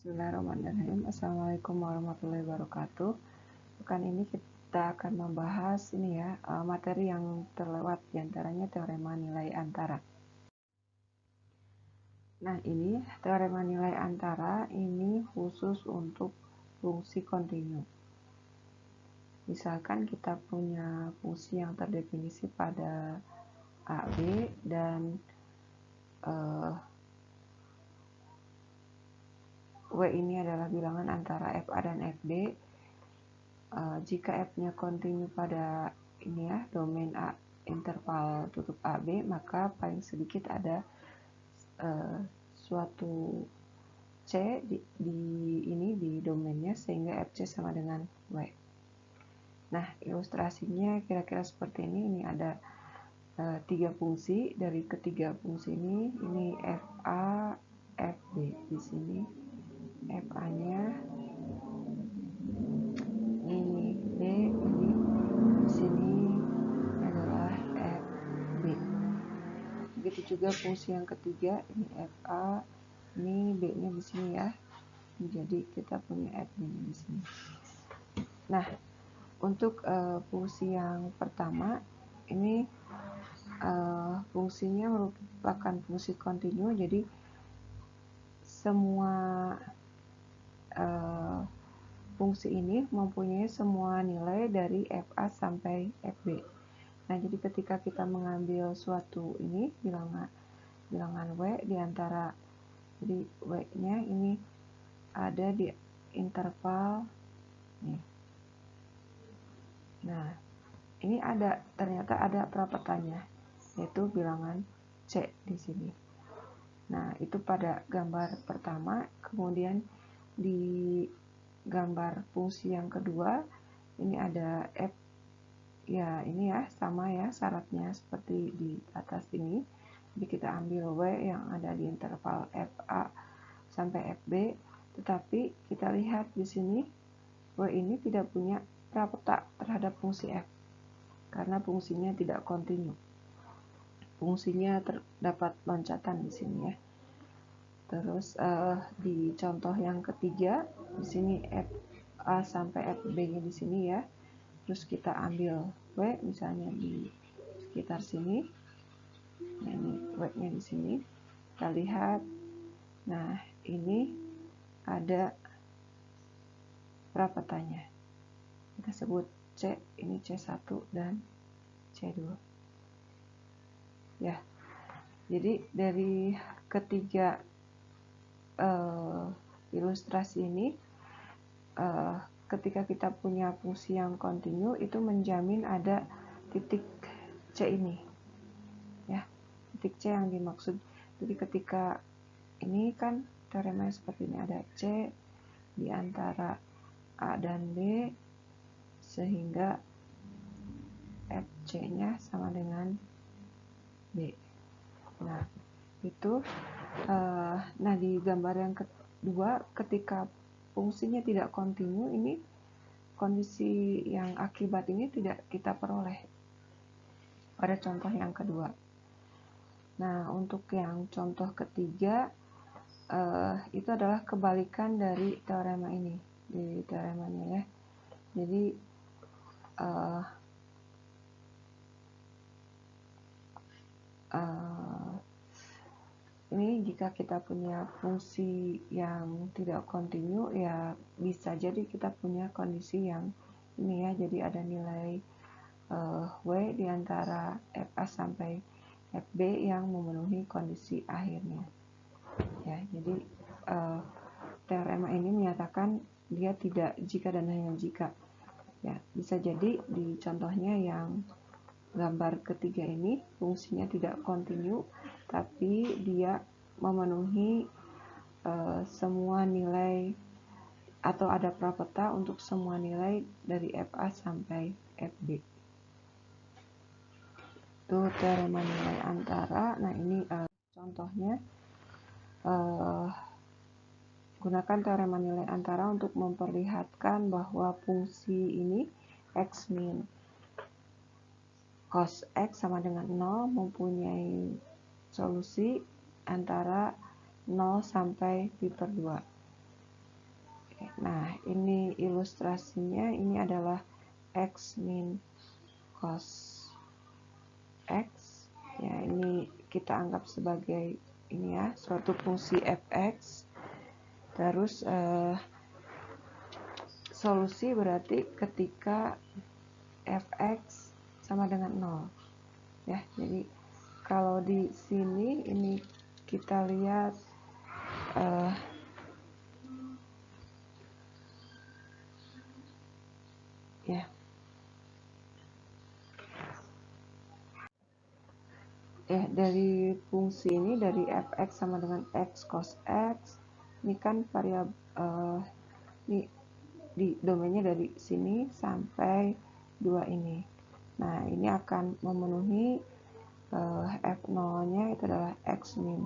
Bismillahirrahmanirrahim. Assalamualaikum warahmatullahi wabarakatuh. Pekan ini kita akan membahas materi yang terlewat, diantaranya teorema nilai antara. Nah, ini teorema nilai antara ini khusus untuk fungsi kontinu. Misalkan kita punya fungsi yang terdefinisi pada AB dan W ini adalah bilangan antara FA dan FB. Jika F-nya kontinu pada domain A interval tutup AB, maka paling sedikit ada suatu C di domainnya sehingga FC sama dengan W. Nah, ilustrasinya kira-kira seperti ini. Ini ada 3 fungsi. Dari ketiga fungsi ini FA, FB di sini. FA-nya ini B, jadi di sini adalah FB. Begitu juga fungsi yang ketiga, ini FA, ini B-nya di sini ya. Jadi kita punya FB-nya di sini. Nah, untuk fungsi yang pertama ini fungsinya merupakan fungsi kontinu, jadi semua fungsi ini mempunyai semua nilai dari FA sampai FB. Nah, jadi ketika kita mengambil suatu bilangan W di antara, jadi W-nya ini ada di interval nih. Nah, ini ternyata ada perapatannya, yaitu bilangan C di sini. Nah, itu pada gambar pertama. Kemudian di gambar fungsi yang kedua, ini ada F, ya ini ya sama ya syaratnya seperti di atas ini. Jadi kita ambil W yang ada di interval FA sampai FB, tetapi kita lihat di sini W ini tidak punya prapeta terhadap fungsi F karena fungsinya tidak kontinu. Fungsinya terdapat loncatan di sini ya. Terus di contoh yang ketiga, di sini FA sampai FB-nya di sini ya. Terus kita ambil W misalnya di sekitar sini. Nah, ini W-nya di sini. Kita lihat. Nah, ini ada perapatannya. Kita sebut C, ini C1 dan C2. Ya. Jadi dari ketiga ilustrasi ini, ketika kita punya fungsi yang kontinu itu menjamin ada titik C ini ya, titik C yang dimaksud. Jadi ketika ini kan teorema seperti ini, ada C di antara A dan B sehingga FC nya sama dengan B. Nah, itu nah di gambar yang kedua, ketika fungsinya tidak kontinu, ini kondisi yang akibat ini tidak kita peroleh pada contoh yang kedua. Nah, untuk yang contoh ketiga, itu adalah kebalikan dari teorema ini, di teoremanya ya. Jadi ini jika kita punya fungsi yang tidak kontinu, ya bisa jadi kita punya kondisi yang ini ya. Jadi ada nilai W di antara FA sampai FB yang memenuhi kondisi akhirnya. Ya, jadi teorema ini menyatakan dia tidak jika dan hanya jika. Ya, bisa jadi di contohnya yang gambar ketiga ini fungsinya tidak kontinu, tapi dia memenuhi semua nilai atau ada prapeta untuk semua nilai dari FA sampai FB. Itu teorema nilai antara. Nah, ini contohnya. Gunakan teorema nilai antara untuk memperlihatkan bahwa fungsi ini X min cos X sama dengan 0 mempunyai solusi antara 0 sampai pi per 2. Nah, ini ilustrasinya, ini adalah x min cos x. Ya, ini kita anggap sebagai ini ya, suatu fungsi fx. Terus solusi berarti ketika fx sama dengan 0. Ya, jadi kalau di sini ini kita lihat ya. Dari fungsi ini, dari fx sama dengan x cos x, ini kan variabel ini di domainnya dari sini sampai 2 ini. Nah, ini akan memenuhi f0-nya itu adalah x min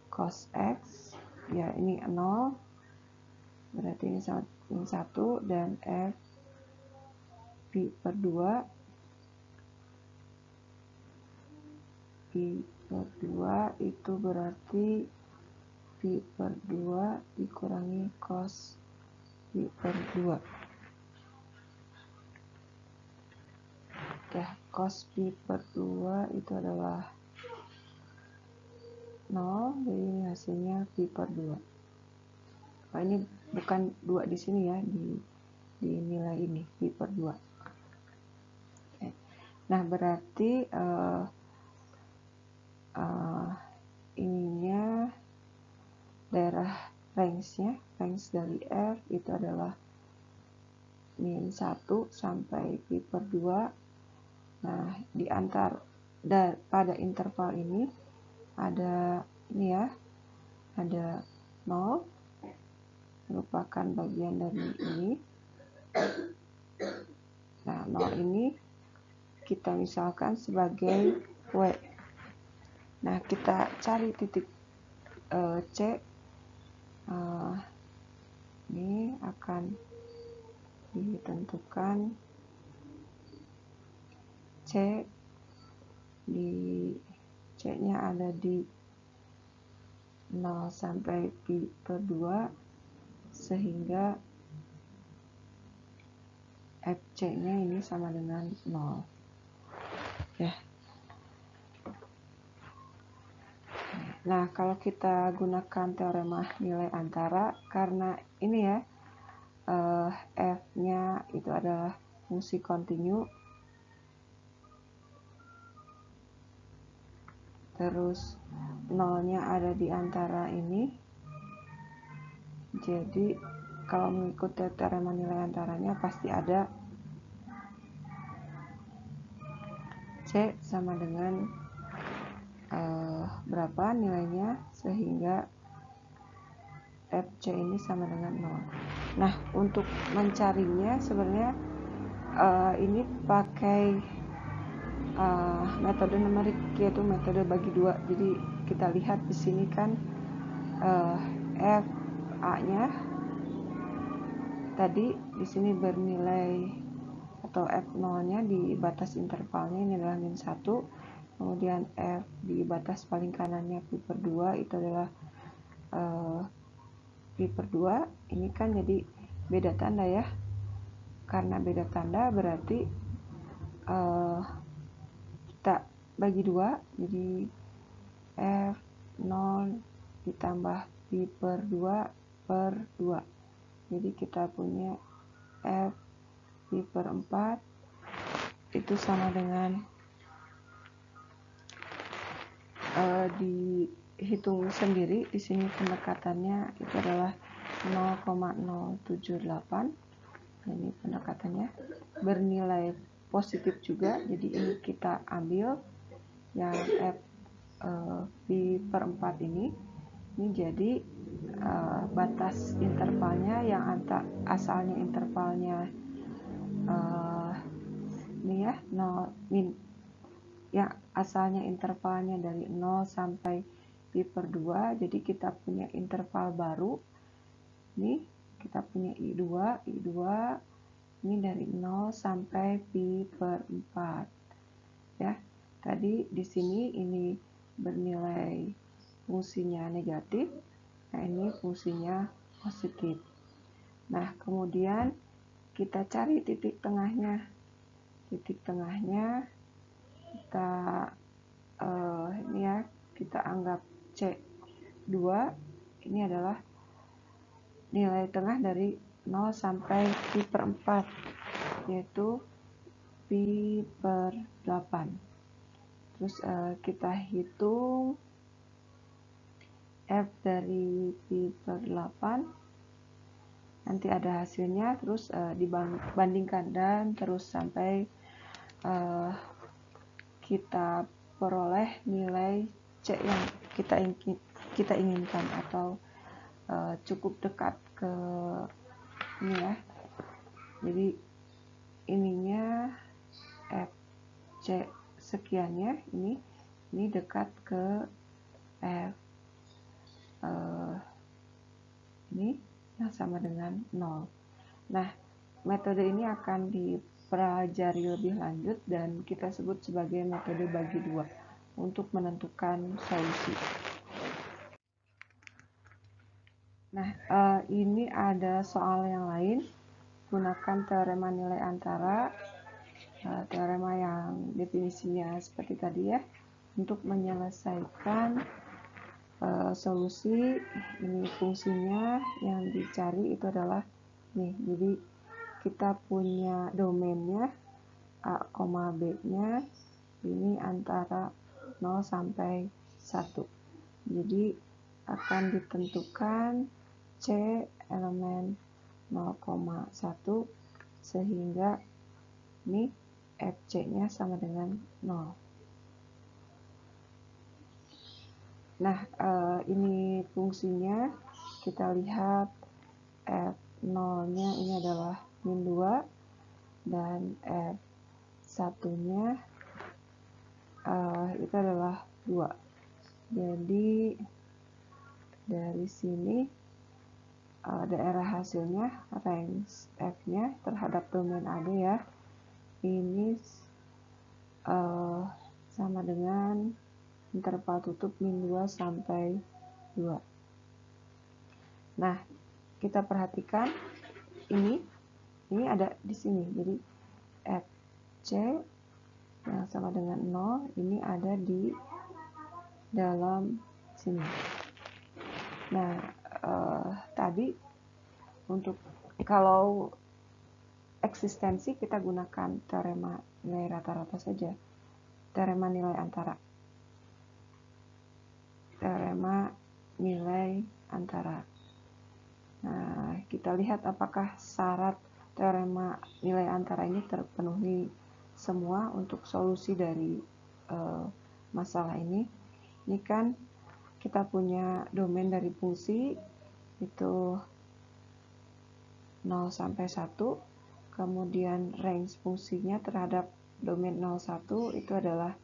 cos x. Ya, ini 0. Berarti ini sama min 1, dan f pi per 2 pi per 2 itu berarti pi per 2 dikurangi cos pi per 2. Ya, cos pi per 2 itu adalah 0, jadi ini hasilnya pi per 2. Oh, ini bukan 2 di sini ya, di nilai ini pi per 2. Oke. Nah, berarti ininya daerah range dari f itu adalah min 1 sampai pi per 2. Nah, pada interval ini ada ini ya, ada 0 merupakan bagian dari ini. Nah, 0 ini kita misalkan sebagai W. Nah, kita cari titik C. Ini akan ditentukan C C-nya ada di 0 sampai pi per 2, sehingga FC-nya ini sama dengan 0. Ya. Nah, kalau kita gunakan teorema nilai antara, karena ini ya, f-nya itu adalah fungsi kontinu, terus 0-nya ada di antara ini. Jadi kalau mengikuti teorema nilai antaranya pasti ada C sama dengan berapa nilainya, sehingga FC ini sama dengan 0. Nah, untuk mencarinya sebenarnya ini pakai metode numerik, yaitu metode bagi 2. Jadi kita lihat di sini kan f a-nya tadi di sini bernilai, atau f0-nya di batas intervalnya ini adalah min 1. Kemudian f di batas paling kanannya pi per 2 itu adalah pi per 2. Ini kan jadi beda tanda ya. Karena beda tanda berarti kita bagi 2, jadi f0 ditambah pi per 2 per 2. Jadi kita punya f pi per 4 itu sama dengan dihitung sendiri. Di sini pendekatannya itu adalah 0,078. Ini pendekatannya bernilai positif juga, jadi ini kita ambil yang f pi per 4 ini jadi batas intervalnya yang asalnya intervalnya ini ya, 0 min, yang asalnya intervalnya dari 0 sampai pi per 2. Jadi kita punya interval baru. Nih, kita punya I2 ini dari 0 sampai pi per 4. Ya. Tadi di sini ini bernilai fungsinya negatif. Nah, ini fungsinya positif. Nah, kemudian kita cari titik tengahnya. Titik tengahnya kita ini ya, kita anggap C2 ini adalah nilai tengah dari 0 sampai pi per 4, yaitu pi per 8. Terus kita hitung F dari pi per 8, nanti ada hasilnya, terus dibandingkan dan terus sampai kita peroleh nilai C yang kita inginkan atau cukup dekat ke ini ya. Jadi ininya FC sekiannya ini dekat ke F ini yang sama dengan 0. Nah, metode ini akan dipelajari lebih lanjut dan kita sebut sebagai metode bagi dua untuk menentukan solusi. Nah, ini ada soal yang lain. Gunakan teorema nilai antara, teorema yang definisinya seperti tadi ya, untuk menyelesaikan solusi. Ini fungsinya yang dicari itu adalah nih, jadi kita punya domainnya A, B-nya ini antara 0 sampai 1. Jadi akan ditentukan C elemen 0,1 sehingga ini FC-nya sama dengan 0. Nah, ini fungsinya kita lihat F0-nya ini adalah min 2 dan F1-nya itu adalah 2. Jadi dari sini daerah hasilnya range F-nya terhadap domain AB ya, ini sama dengan interval tutup min 2 sampai 2. Nah, kita perhatikan ini ada di sini. Jadi FC yang sama dengan 0 ini ada di dalam sini. Nah, tadi untuk kalau eksistensi kita gunakan teorema nilai rata-rata saja. Teorema nilai antara. Teorema nilai antara. Nah, kita lihat apakah syarat teorema nilai antara ini terpenuhi semua untuk solusi dari masalah ini. Ini kan kita punya domain dari fungsi itu 0 sampai 1, kemudian range fungsinya terhadap domain 01 itu adalah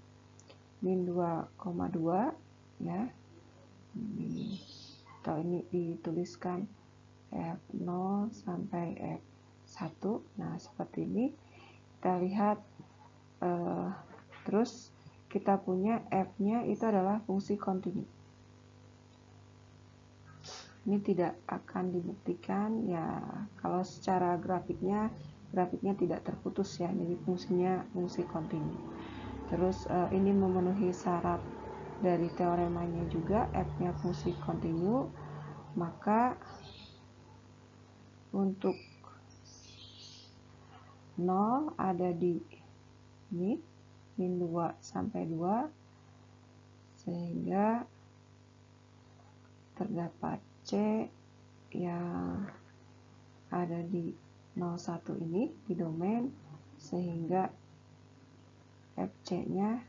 min 2,2 ya. Atau ini dituliskan F0 sampai F1. Nah, seperti ini kita lihat terus kita punya F-nya itu adalah fungsi kontinu. Ini tidak akan dibuktikan ya kalau secara grafiknya tidak terputus ya, jadi fungsinya fungsi kontinu. Terus ini memenuhi syarat dari teoremanya juga, F-nya fungsi kontinu, maka untuk 0 ada di ini min 2 sampai 2 sehingga terdapat C yang ada di 01 ini di domain sehingga FC-nya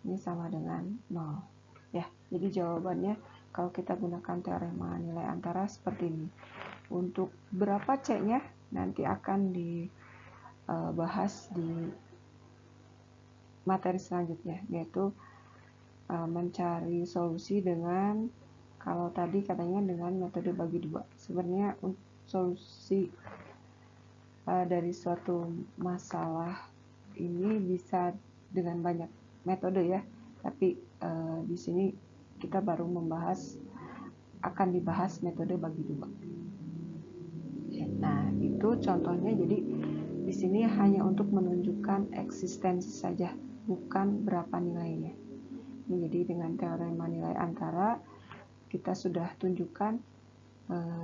ini sama dengan 0 ya. Jadi jawabannya kalau kita gunakan teorema nilai antara seperti ini. Untuk berapa C-nya nanti akan dibahas di materi selanjutnya, yaitu mencari solusi dengan, kalau tadi katanya dengan metode bagi dua. Sebenarnya solusi dari suatu masalah ini bisa dengan banyak metode ya, tapi di sini kita baru akan dibahas metode bagi dua. Nah, itu contohnya. Jadi di sini hanya untuk menunjukkan eksistensi saja, bukan berapa nilainya. Jadi dengan teorema nilai antara kita sudah tunjukkan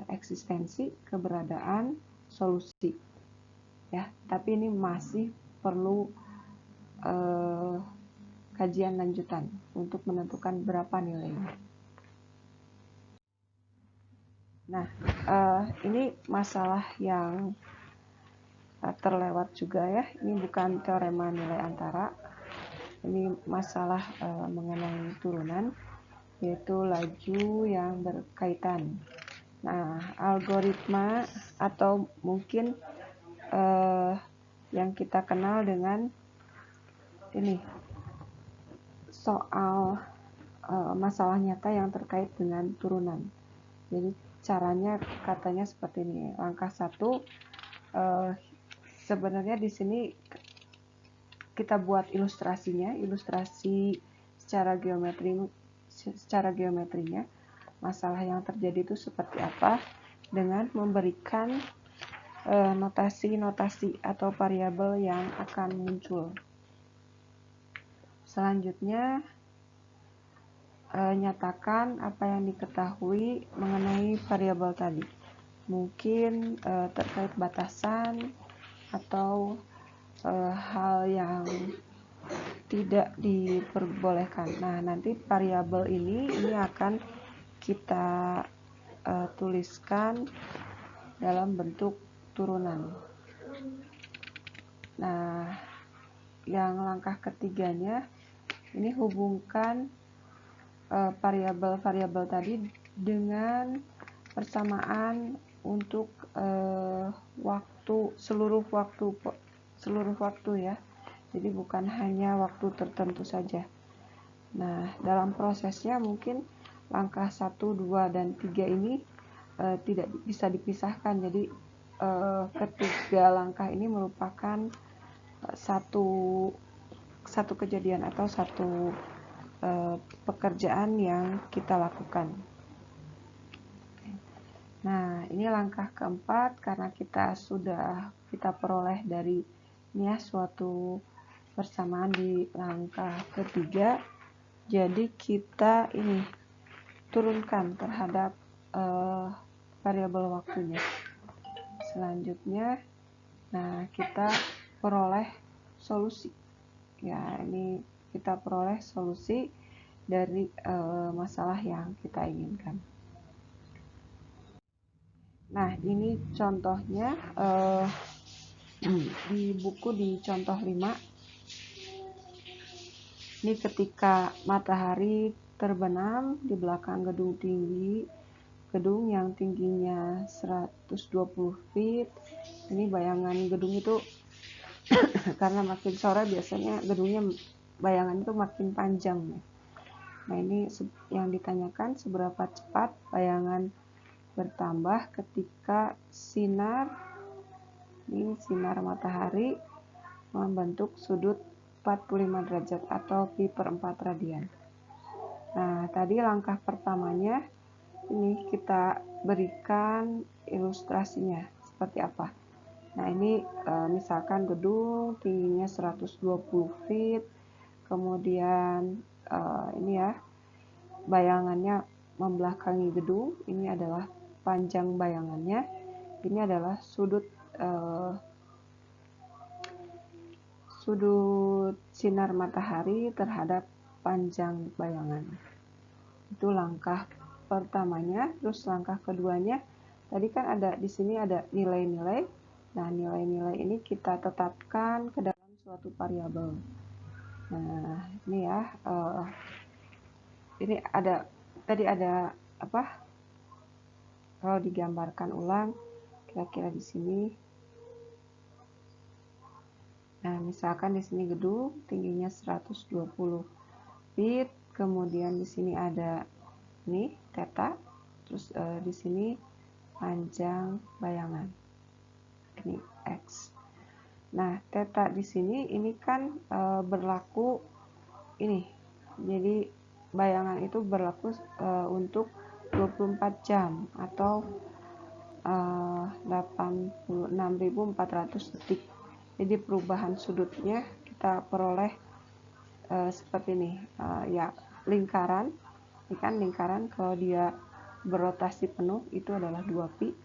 eksistensi, keberadaan, solusi. Ya, tapi ini masih perlu kajian lanjutan untuk menentukan berapa nilainya. Nah, ini masalah yang terlewat juga ya. Ini bukan teorema nilai antara. Ini masalah mengenai turunan, yaitu laju yang berkaitan. Nah, algoritma atau mungkin yang kita kenal dengan ini soal masalah nyata yang terkait dengan turunan. Jadi caranya katanya seperti ini. Langkah 1, sebenarnya di sini kita buat ilustrasinya, ilustrasi secara geometrinya, masalah yang terjadi itu seperti apa, dengan memberikan notasi-notasi atau variabel yang akan muncul. Selanjutnya, nyatakan apa yang diketahui mengenai variabel tadi. Mungkin terkait batasan atau hal yang tidak diperbolehkan. Nah, nanti variabel ini akan kita tuliskan dalam bentuk turunan. Nah, yang langkah ketiganya ini hubungkan variabel-variabel tadi dengan persamaan untuk seluruh waktu ya. Jadi bukan hanya waktu tertentu saja. Nah, dalam prosesnya mungkin langkah 1, 2, dan 3 ini tidak bisa dipisahkan. Jadi ketiga langkah ini merupakan satu kejadian atau satu pekerjaan yang kita lakukan. Nah, ini langkah keempat, karena kita peroleh dari ini ya, suatu persamaan di langkah ketiga. Jadi kita ini turunkan terhadap variabel waktunya. Selanjutnya, nah kita peroleh solusi. Ya, ini kita peroleh solusi dari masalah yang kita inginkan. Nah, ini contohnya di buku di contoh 5. Ini ketika matahari terbenam di belakang gedung tinggi, gedung yang tingginya 120 feet. Ini bayangan gedung itu karena makin sore biasanya gedungnya bayangan itu makin panjang. Nah, ini yang ditanyakan, seberapa cepat bayangan bertambah ketika sinar matahari membentuk sudut 45 derajat atau pi per 4 radian. Nah, tadi langkah pertamanya ini kita berikan ilustrasinya seperti apa. Nah, ini misalkan gedung tingginya 120 feet, kemudian ini ya, bayangannya membelakangi gedung, ini adalah panjang bayangannya, ini adalah sudut sinar matahari terhadap panjang bayangan. Itu langkah pertamanya. Terus langkah keduanya, tadi kan ada di sini ada nilai-nilai. Nah, nilai-nilai ini kita tetapkan ke dalam suatu variabel. Nah, ini ya, ini tadi ada apa? Kalau digambarkan ulang, kira-kira di sini. Nah, misalkan di sini gedung tingginya 120 feet, kemudian di sini ada ini theta, terus di sini panjang bayangan, ini x. Nah, theta di sini ini kan berlaku ini, jadi bayangan itu berlaku untuk 24 jam atau 86.400 detik. Jadi perubahan sudutnya kita peroleh seperti ini, ya lingkaran, ini kan lingkaran kalau dia berotasi penuh itu adalah 2pi,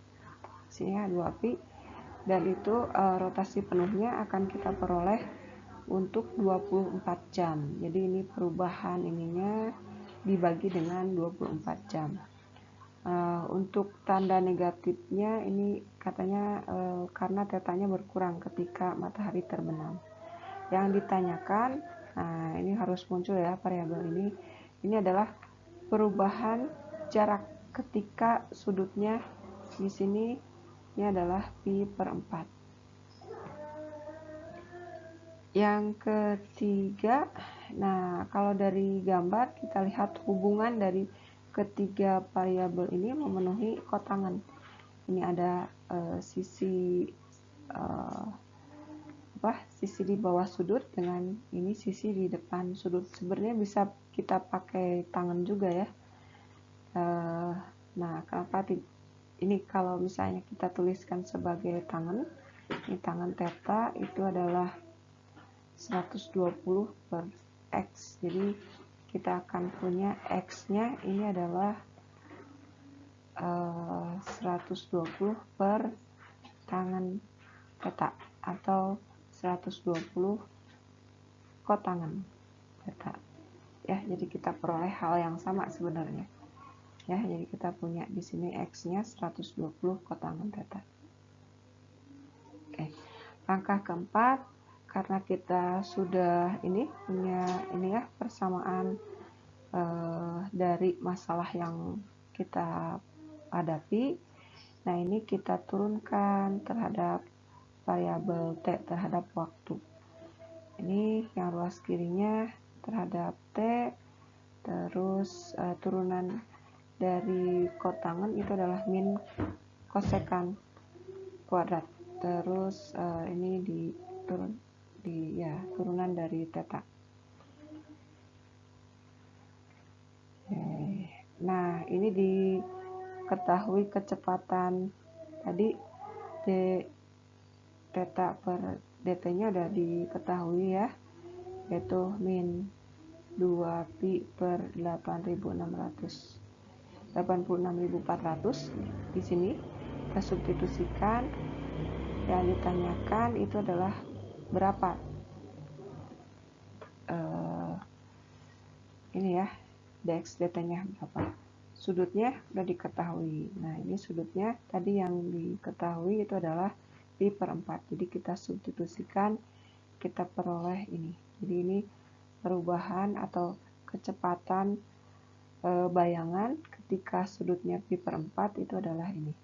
sini 2pi, dan itu rotasi penuhnya akan kita peroleh untuk 24 jam. Jadi ini perubahan ininya dibagi dengan 24 jam. Untuk tanda negatifnya ini katanya karena tetanya berkurang ketika matahari terbenam. Yang ditanyakan, nah ini harus muncul ya variabel ini. Ini adalah perubahan jarak ketika sudutnya di sini ini adalah pi per 4. Yang ketiga, nah kalau dari gambar kita lihat hubungan dari ketiga variabel ini memenuhi kotangan. Ini ada sisi sisi di bawah sudut dengan ini sisi di depan sudut. Sebenarnya bisa kita pakai tangan juga ya. Nah, kenapa ini kalau misalnya kita tuliskan sebagai tangan, ini tangan theta itu adalah 120 per X. Jadi kita akan punya X-nya ini adalah 120 per tangan theta atau 120 kotangan theta. Ya, jadi kita peroleh hal yang sama sebenarnya. Ya, jadi kita punya di sini X-nya 120 kotangan theta. Oke. Langkah keempat, karena kita sudah punya ya persamaan dari masalah yang kita hadapi. Nah, ini kita turunkan terhadap variabel T terhadap waktu. Ini yang ruas kirinya terhadap T, terus turunan dari kotangan itu adalah min kosekan kuadrat. Terus ini turunan dari theta. Nah, ini diketahui kecepatan tadi d theta per dt-nya udah diketahui ya, yaitu min 2pi per 86.400 di sini kita substitusikan. Yang ditanyakan itu adalah berapa ini ya dx dt-nya berapa. Sudutnya sudah diketahui. Nah, ini sudutnya tadi yang diketahui itu adalah pi per 4. Jadi kita substitusikan, kita peroleh ini. Jadi ini perubahan atau kecepatan bayangan ketika sudutnya pi per 4 itu adalah ini.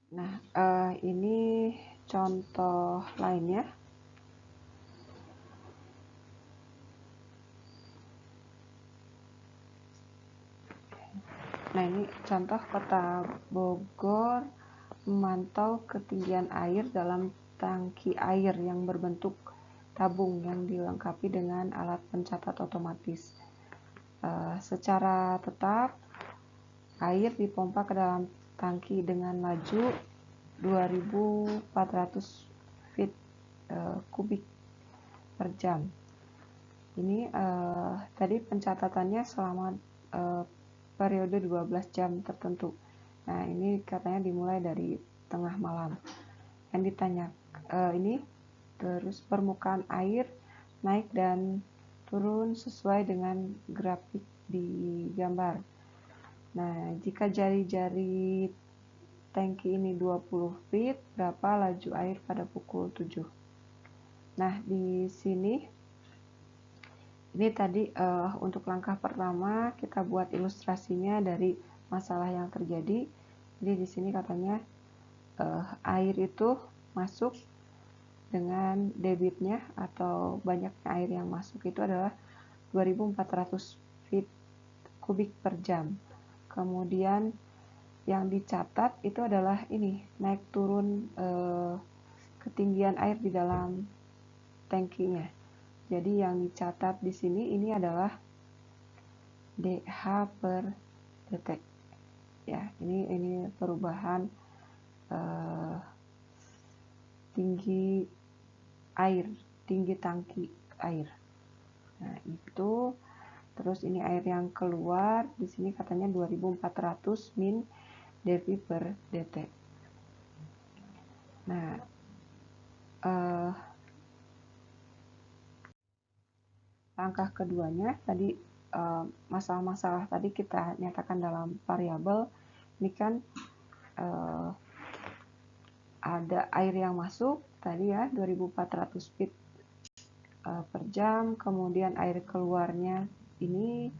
Nah, ini contoh lainnya. Nah, ini contoh kota Bogor memantau ketinggian air dalam tangki air yang berbentuk tabung yang dilengkapi dengan alat pencatat otomatis. Secara tetap, air dipompa ke dalam tangki dengan laju 2.400 feet kubik per jam. Ini tadi pencatatannya selama periode 12 jam tertentu. Nah, ini katanya dimulai dari tengah malam. Yang ditanya ini terus permukaan air naik dan turun sesuai dengan grafik di gambar. Nah, jika jari-jari tangki ini 20 feet, berapa laju air pada pukul 7? Nah, di sini ini tadi untuk langkah pertama kita buat ilustrasinya dari masalah yang terjadi. Jadi di sini katanya air itu masuk dengan debitnya atau banyaknya air yang masuk itu adalah 2.400 feet kubik per jam. Kemudian yang dicatat itu adalah ini naik turun ketinggian air di dalam tangkinya. Jadi yang dicatat di sini ini adalah dH per detek. Ya, ini perubahan tinggi air, tinggi tangki air. Nah, itu terus ini air yang keluar di sini katanya 2400 min dV per detik. Nah, langkah keduanya tadi masalah-masalah tadi kita nyatakan dalam variabel. Ini kan ada air yang masuk tadi ya 2400 feet per jam, kemudian air keluarnya ini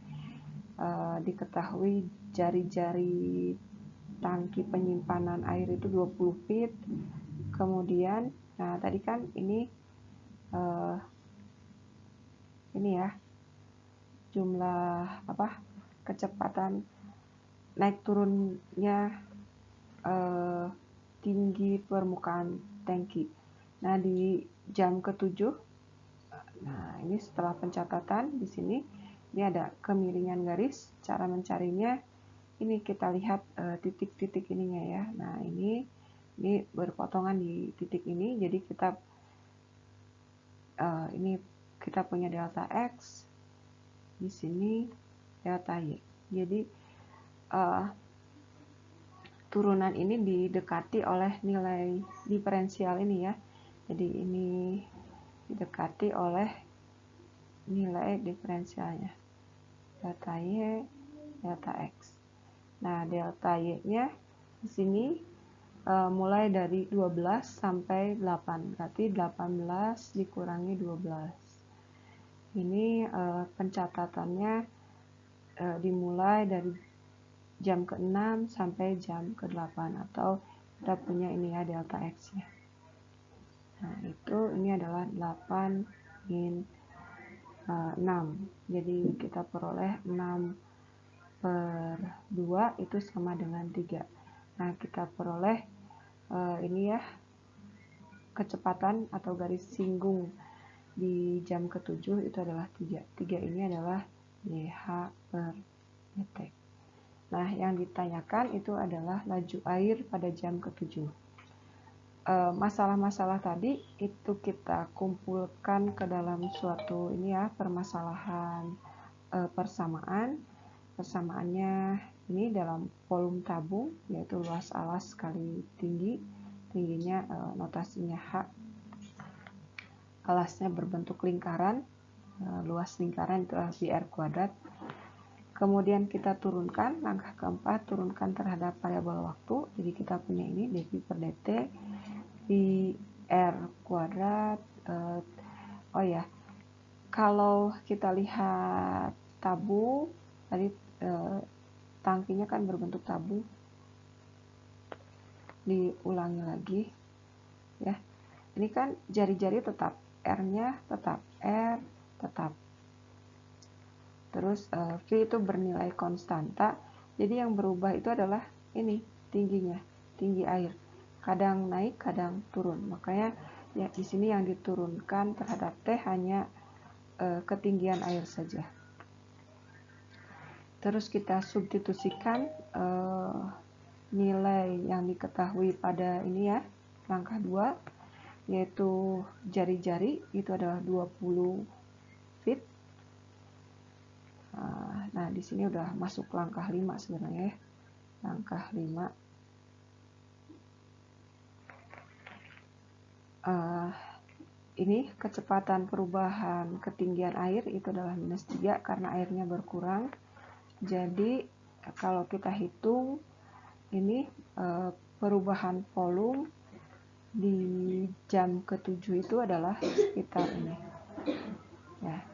diketahui jari-jari tangki penyimpanan air itu 20 feet. Kemudian nah tadi kan ini ya jumlah kecepatan naik turunnya tinggi permukaan tangki. Nah, di jam ke-7, nah ini setelah pencatatan di sini ini ada kemiringan garis. Cara mencarinya ini kita lihat titik-titik ininya ya. Nah, ini berpotongan di titik ini. Jadi kita ini kita punya delta X, di sini delta Y. Jadi turunan ini didekati oleh nilai diferensial ini ya. Jadi ini didekati oleh nilai diferensialnya. Delta Y, delta X. Nah, delta Y-nya di sini mulai dari 12 sampai 8. Berarti 18 dikurangi 12. Ini pencatatannya dimulai dari jam ke-6 sampai jam ke-8 atau kita punya ini ya delta X nya. Nah, ini adalah 8 min 6. Jadi kita peroleh 6 per 2 itu sama dengan 3. Nah, kita peroleh ini ya kecepatan atau garis singgung di jam ke-7 itu adalah 3. 3 ini adalah dH per detik. Nah, yang ditanyakan itu adalah laju air pada jam ke-7. Masalah-masalah tadi itu kita kumpulkan ke dalam suatu ini ya permasalahan persamaan. Persamaannya ini dalam volume tabung, yaitu luas alas kali tingginya notasinya H. Alasnya berbentuk lingkaran, luas lingkaran itu R kuadrat. Kemudian kita turunkan, langkah keempat, turunkan terhadap variabel waktu. Jadi kita punya ini dV per dt, di R kuadrat. Oh ya, kalau kita lihat tabung, tadi tangkinya kan berbentuk tabung. Diulangi lagi. Ya, ini kan jari-jari tetap, R-nya tetap, R tetap. Terus V itu bernilai konstanta. Jadi yang berubah itu adalah ini tingginya, tinggi air. Kadang naik, kadang turun. Makanya ya di sini yang diturunkan terhadap T hanya ketinggian air saja. Terus kita substitusikan nilai yang diketahui pada ini ya, langkah 2, yaitu jari-jari itu adalah 20 feet. Nah, di sini udah masuk langkah 5 sebenarnya ya. Langkah 5. Ini kecepatan perubahan ketinggian air itu adalah -3 karena airnya berkurang. Jadi kalau kita hitung ini perubahan volume di jam ke-7 itu adalah sekitar ini. Ya.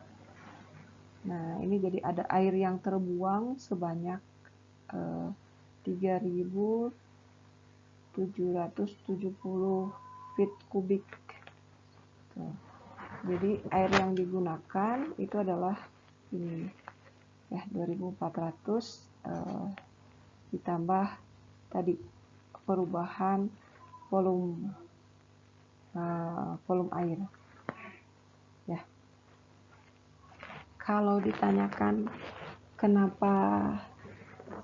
Nah, ini jadi ada air yang terbuang sebanyak 3.770 feet kubik. Tuh. Jadi air yang digunakan itu adalah ini ya 2.400 ditambah tadi perubahan volume air. Ya. Kalau ditanyakan kenapa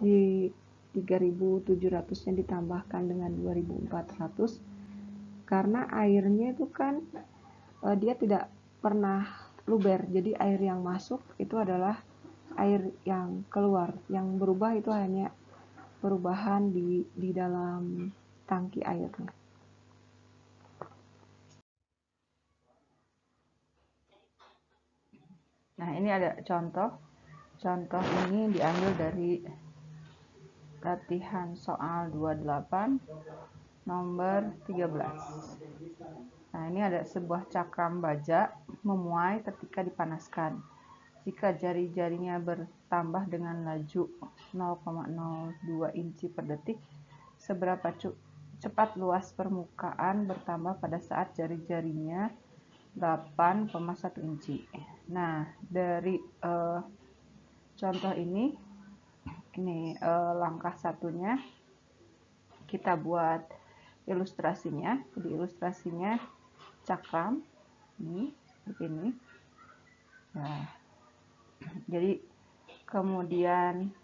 di 3.700-nya ditambahkan dengan 2.400 karena airnya itu kan dia tidak pernah luber, jadi air yang masuk itu adalah air yang keluar, yang berubah itu hanya perubahan di dalam tangki airnya. Nah, ini ada contoh ini diambil dari latihan soal 28 nomor 13. Nah, ini ada sebuah cakram baja memuai ketika dipanaskan. Jika jari-jarinya bertambah dengan laju 0,02 inci per detik, seberapa cepat luas permukaan bertambah pada saat jari-jarinya 8,1 inci. Nah, dari contoh ini langkah satunya kita buat ilustrasinya. Jadi ilustrasinya cakram ini begini. Nah, jadi kemudian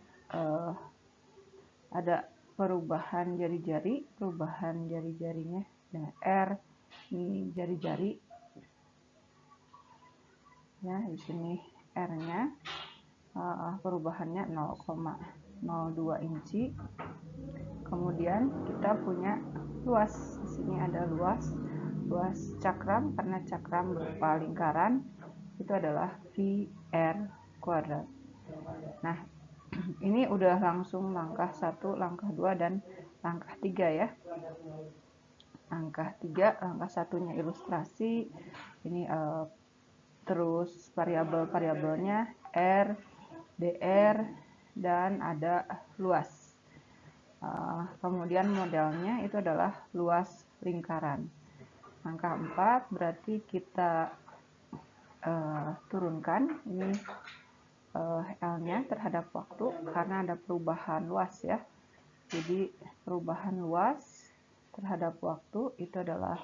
ada perubahan jari-jari, perubahan jari-jarinya dengan R. Ini jari-jari. Ya, di sini R-nya perubahannya 0,02 inci. Kemudian kita punya luas. Di sini ada luas cakram, karena cakram berupa lingkaran itu adalah VR kuadrat. Nah, ini udah langsung langkah 1, langkah 2, dan langkah 3 ya. Langkah 3, langkah satunya ilustrasi. Ini terus variabel-variabelnya R, DR, dan ada luas. Kemudian modelnya itu adalah luas lingkaran. Langkah 4 berarti kita turunkan ini L-nya terhadap waktu karena ada perubahan luas ya. Jadi perubahan luas terhadap waktu itu adalah,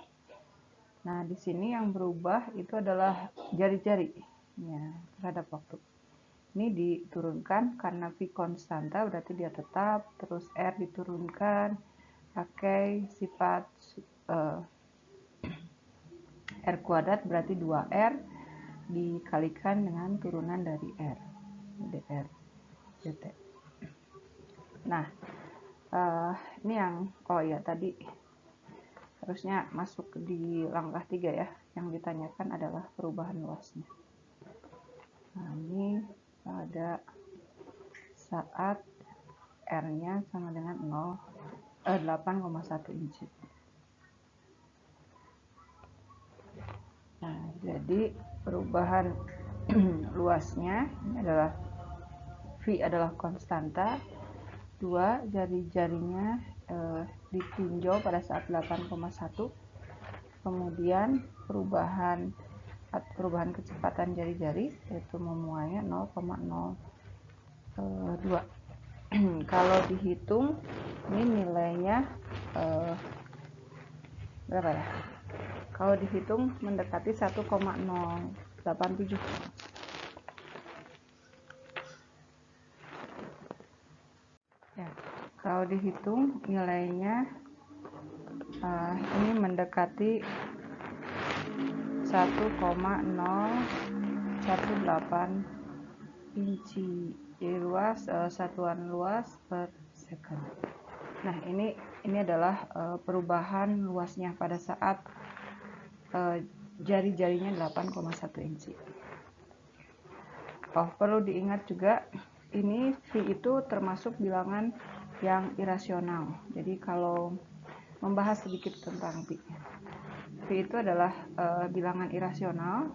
nah di sini yang berubah itu adalah jari-jari ya terhadap waktu. Ini diturunkan karena V konstanta berarti dia tetap, terus R diturunkan pakai sifat R kuadrat berarti 2R dikalikan dengan turunan dari R, dr dt. Nah, ini yang tadi harusnya masuk di langkah 3 ya, yang ditanyakan adalah perubahan luasnya. Nah, ini pada saat R-nya sama dengan 8,1 inci. Nah, jadi perubahan luasnya ini adalah V adalah konstanta, 2 jari-jarinya ditinjau pada saat 8,1, kemudian perubahan kecepatan jari-jari yaitu memuainya 0,02. Kalau dihitung ini nilainya berapa ya? Kalau dihitung mendekati 1,087. Ya, kalau dihitung nilainya ini mendekati 1,018 inci. Jadi luas satuan luas per second. Nah, ini adalah perubahan luasnya pada saat jari-jarinya 8,1 inci. Perlu diingat juga ini V itu termasuk bilangan yang irasional. Jadi kalau membahas sedikit tentang V itu adalah bilangan irasional.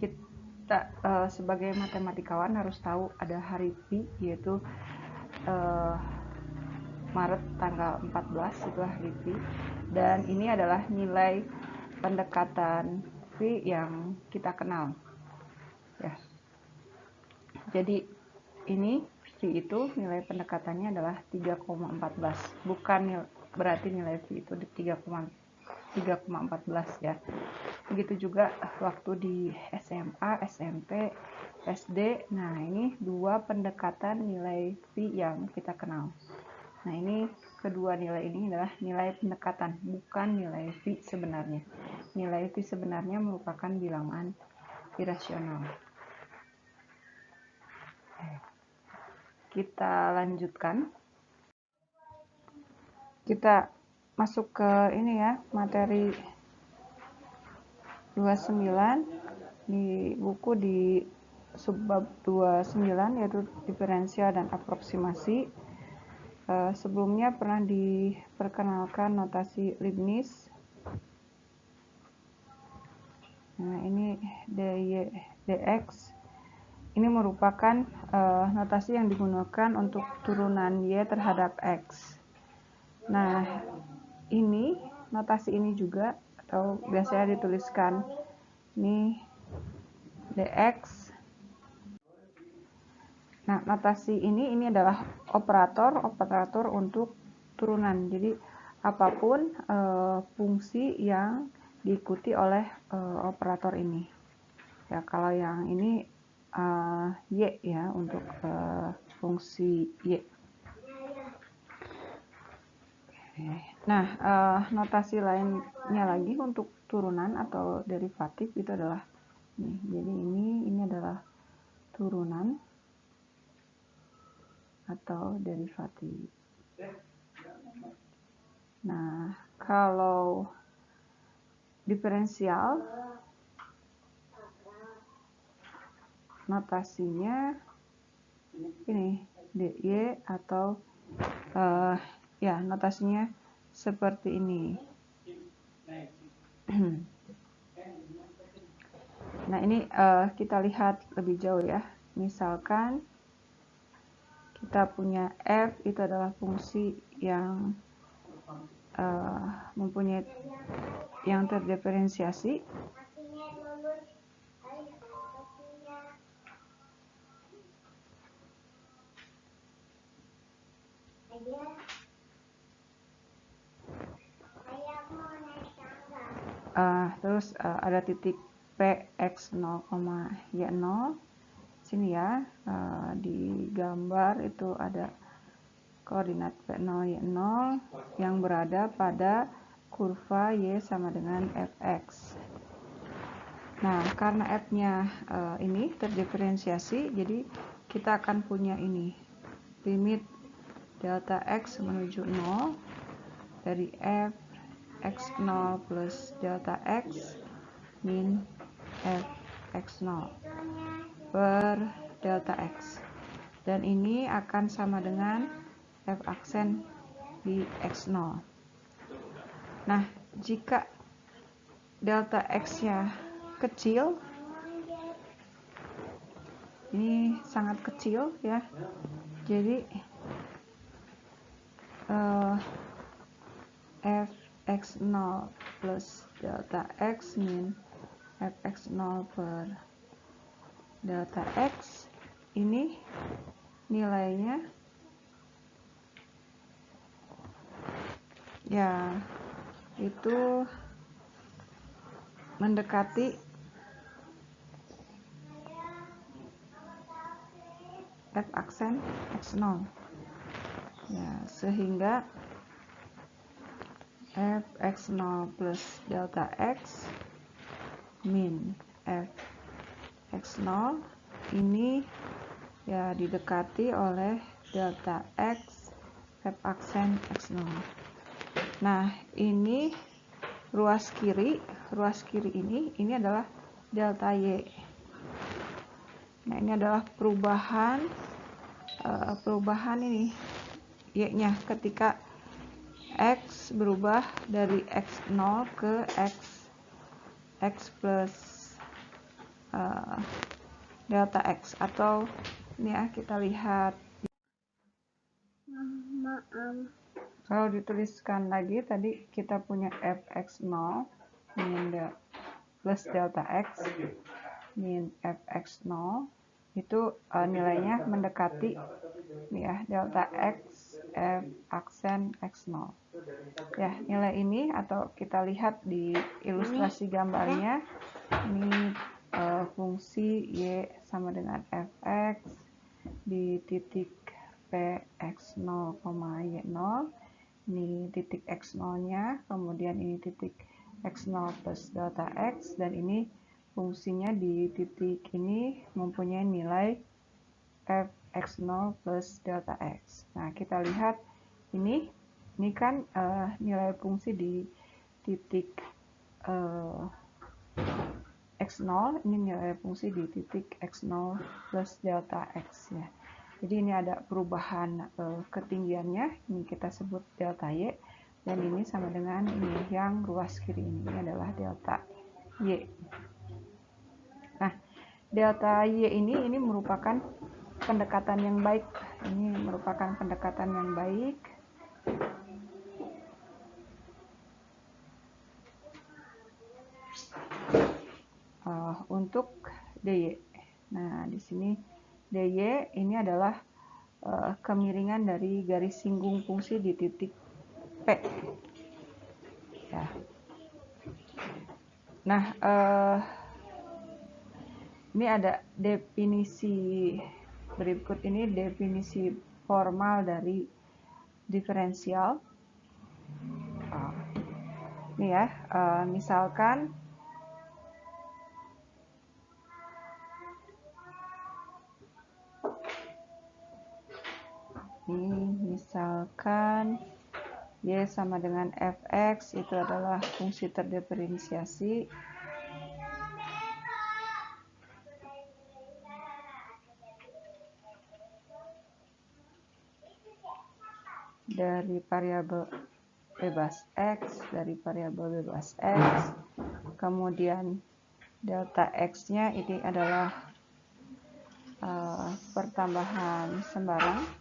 Kita sebagai matematikawan harus tahu ada hari V, yaitu Maret tanggal 14 itu hari V, dan ini adalah nilai pendekatan V yang kita kenal ya. Jadi ini V itu nilai pendekatannya adalah 3,14, bukan berarti nilai V itu di 3,14 ya. Begitu juga waktu di SMA, SMP SD. Nah, ini dua pendekatan nilai phi yang kita kenal. Nah, ini kedua nilai ini adalah nilai pendekatan, bukan nilai phi sebenarnya. Nilai phi sebenarnya merupakan bilangan irasional. Kita lanjutkan. Kita masuk ke ini ya, materi 29 di buku di subbab 29 yaitu diferensial dan aproksimasi. Sebelumnya pernah diperkenalkan notasi Leibniz. Nah, ini dy dx ini merupakan notasi yang digunakan untuk turunan y terhadap x. Nah, ini notasi ini juga atau biasanya dituliskan ini dx. Nah, notasi ini adalah operator untuk turunan. Jadi apapun fungsi yang diikuti oleh operator ini. Ya, kalau yang ini y ya untuk fungsi y. Nah, notasi lainnya lagi untuk turunan atau derivatif itu adalah ini. Jadi ini adalah turunan atau derivatif. Nah, kalau diferensial notasinya ini dy atau ya notasinya seperti ini. Nah, ini kita lihat lebih jauh ya. Misalkan kita punya f itu adalah fungsi yang mempunyai yang terdiferensiasi. Terus ada titik p x0, y0 sini ya, di gambar itu ada koordinat p0 y0 yang berada pada kurva y sama dengan fx. Nah, karena f-nya ini terdiferensiasi, jadi kita akan punya ini limit delta x menuju 0 dari f x0 plus delta x min f x0 per delta x, dan ini akan sama dengan f aksen di x0. Nah, jika delta x nya kecil, ini sangat kecil ya, jadi f x0 plus delta x min f x0 per delta x ini nilainya ya itu mendekati f aksen x0 ya, sehingga f x0 plus delta x min f x0 ini ya didekati oleh delta x f aksen x0. Nah, ini ruas kiri ini adalah delta y. Nah, ini adalah perubahan ini y-nya ketika x berubah dari x0 ke x plus delta x, atau ini ya kita lihat kalau dituliskan lagi tadi kita punya fx0 min plus delta x min fx0 itu nilainya mendekati nih ya delta x f aksen x0 ya. Nilai ini atau kita lihat di ilustrasi gambarnya, ini fungsi Y sama dengan fx di titik Px0, Y0. Ini titik X0 nya, kemudian ini titik X0 plus delta X, dan ini fungsinya di titik ini mempunyai nilai Fx0 plus delta X. Nah, kita lihat ini kan nilai fungsi di titik X0, ini nilai fungsi di titik X0 plus delta X ya. Jadi ini ada perubahan ketinggiannya, ini kita sebut delta Y, dan ini sama dengan ini yang ruas kiri ini adalah delta Y. Nah, delta Y ini merupakan pendekatan yang baik. Ini merupakan pendekatan yang baik. Untuk DY. Nah, di sini DY ini adalah kemiringan dari garis singgung fungsi di titik P. Ya. Nah, ini ada definisi berikut, ini definisi formal dari diferensial. Ini ya, misalkan Y sama dengan fx itu adalah fungsi terdiferensiasi dari variabel bebas x, kemudian delta x-nya ini adalah pertambahan sembarang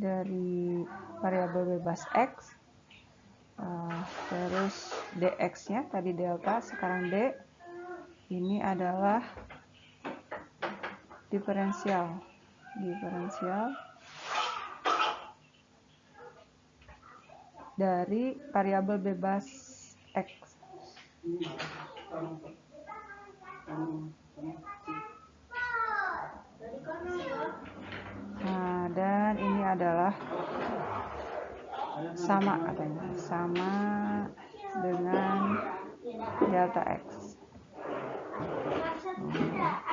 dari variabel bebas x, terus dx-nya tadi delta, sekarang d, ini adalah diferensial dari variabel bebas x. Nah, dan ini adalah sama dengan delta x.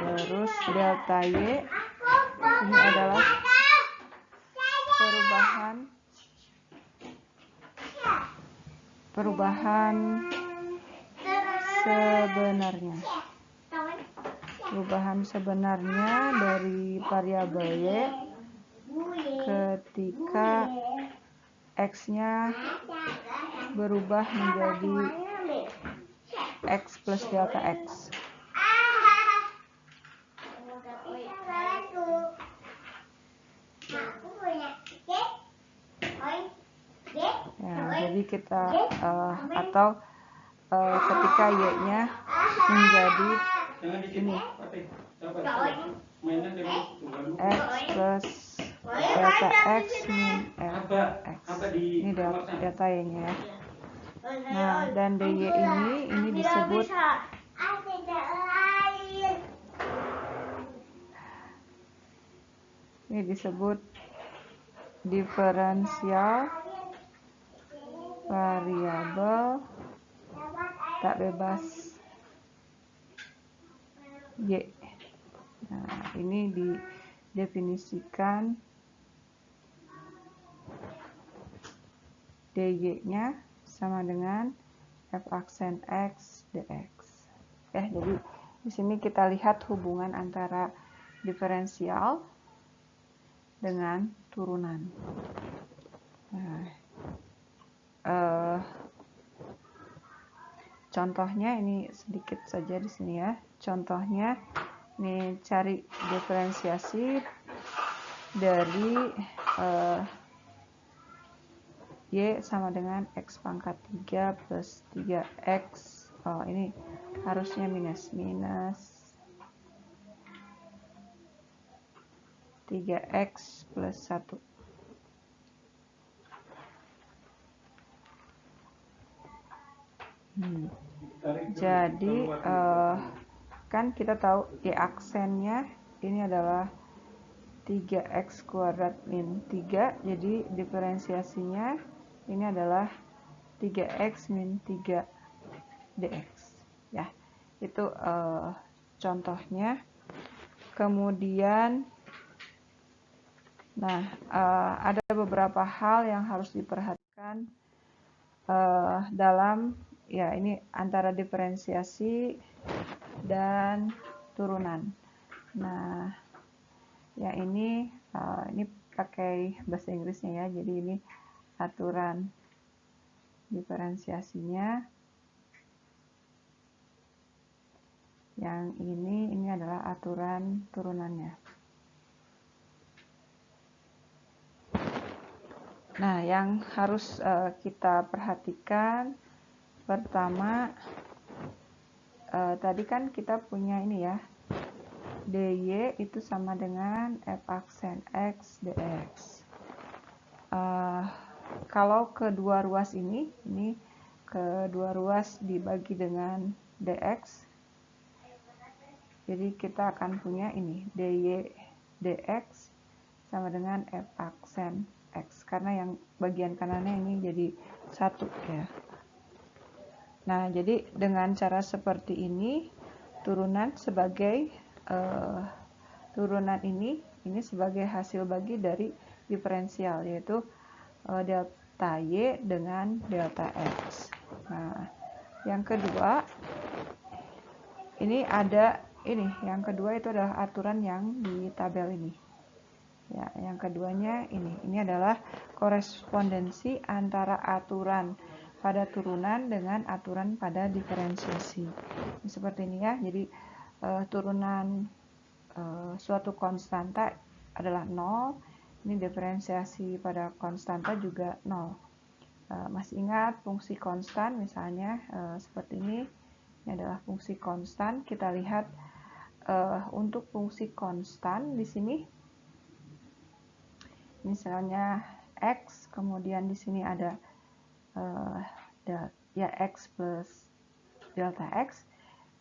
Terus delta y ini adalah perubahan sebenarnya dari variabel y ketika x-nya berubah menjadi x plus delta x. Ya, jadi kita ketika y-nya menjadi ini x plus delta x min fx. Ini delta y-nya ya. Nah, dan dy ini disebut diferensial variabel tak bebas y. Nah, ini didefinisikan dy-nya sama dengan f aksen x dx. Jadi di sini kita lihat hubungan antara diferensial dengan turunan. Nah, contohnya ini sedikit saja di sini ya. Contohnya ini cari diferensiasi dari y sama dengan x pangkat 3 plus 3x. Ini harusnya minus 3x plus 1. Jadi kan kita tahu Y aksennya ini adalah 3x kuadrat min 3, jadi diferensiasinya ini adalah 3x min 3 dx ya. Itu contohnya. Kemudian ada beberapa hal yang harus diperhatikan dalam ya ini antara diferensiasi dan turunan. Nah, ya ini pakai bahasa Inggrisnya ya. Jadi ini aturan diferensiasinya. Yang ini adalah aturan turunannya. Nah, yang harus kita perhatikan pertama, tadi kan kita punya ini ya, dy itu sama dengan f aksen x dx. Kalau kedua ruas ini kedua ruas dibagi dengan dx, jadi kita akan punya ini dy dx sama dengan f aksen x, karena yang bagian kanannya ini jadi 1 ya. Nah, jadi dengan cara seperti ini turunan sebagai turunan ini sebagai hasil bagi dari diferensial, yaitu delta y dengan delta x. Nah, yang kedua ini ada yang kedua itu adalah aturan yang di tabel ini. Ya, yang keduanya ini adalah korespondensi antara aturan pada turunan dengan aturan pada diferensiasi. Seperti ini ya. Jadi turunan suatu konstanta adalah 0. Ini diferensiasi pada konstanta juga 0. Masih ingat fungsi konstan misalnya seperti ini. Ini adalah fungsi konstan. Kita lihat untuk fungsi konstan di sini misalnya x, kemudian di sini ada x plus delta x.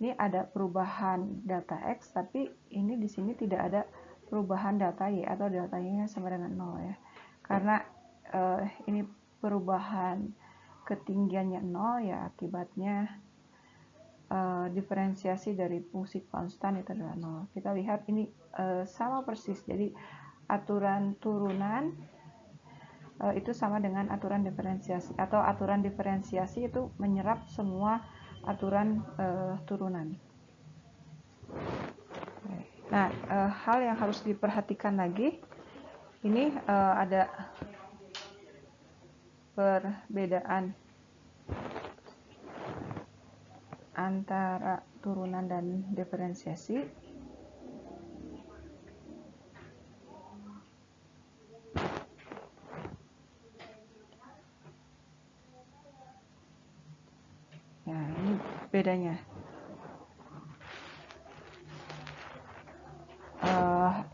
Ini ada perubahan delta x, tapi ini di sini tidak ada perubahan delta y atau delta y-nya sama dengan 0 ya. Karena ini perubahan ketinggiannya 0 ya, akibatnya diferensiasi dari fungsi konstan itu adalah 0. Kita lihat ini sama persis. Jadi aturan turunan itu sama dengan aturan diferensiasi, atau aturan diferensiasi itu menyerap semua aturan turunan. Nah, hal yang harus diperhatikan lagi, ini ada perbedaan antara turunan dan diferensiasi. Ya, ini bedanya.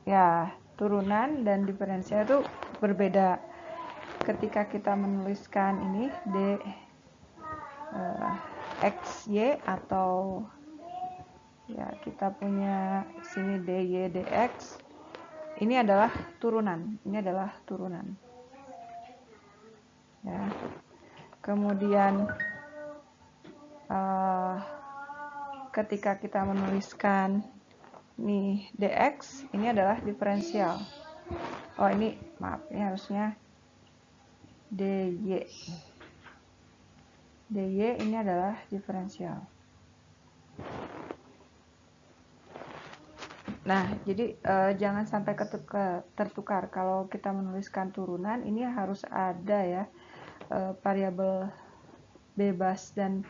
Ya, turunan dan diferensial itu berbeda. Ketika kita menuliskan ini xy, atau ya kita punya sini dy dx, ini adalah turunan. Ya. Kemudian ketika kita menuliskan nih dx, ini adalah diferensial. Oh, ini maaf, ini harusnya dy ini adalah diferensial. Nah, jadi jangan sampai tertukar. Kalau kita menuliskan turunan, ini harus ada ya variabel bebas dan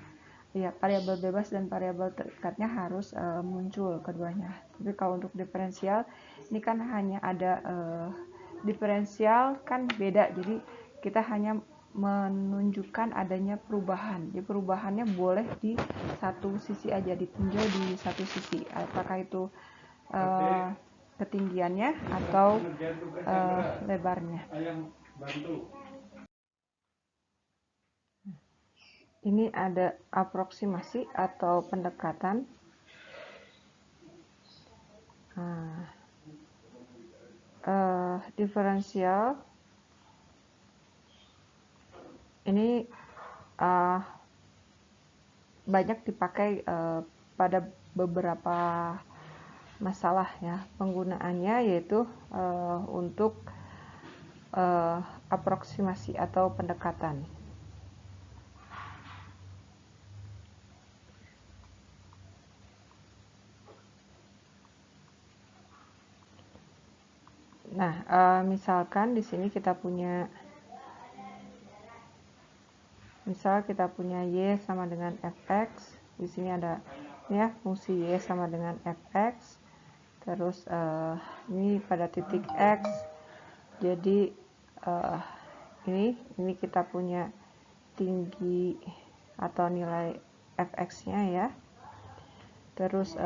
variabel bebas dan variabel terikatnya harus muncul keduanya. Tapi kalau untuk diferensial, ini kan hanya ada diferensial kan beda. Jadi kita hanya menunjukkan adanya perubahan. Jadi perubahannya boleh di satu sisi aja, ditinjau di satu sisi. Apakah itu ketinggiannya atau lebarnya. ini ada aproksimasi atau pendekatan. Diferensial ini banyak dipakai pada beberapa masalah ya. Penggunaannya yaitu untuk aproksimasi atau pendekatan. Nah, misalkan di sini kita punya y sama dengan fx. Di sini ada ya fungsi y sama dengan fx. Terus ini pada titik x. Jadi ini kita punya tinggi atau nilai fx-nya ya. Terus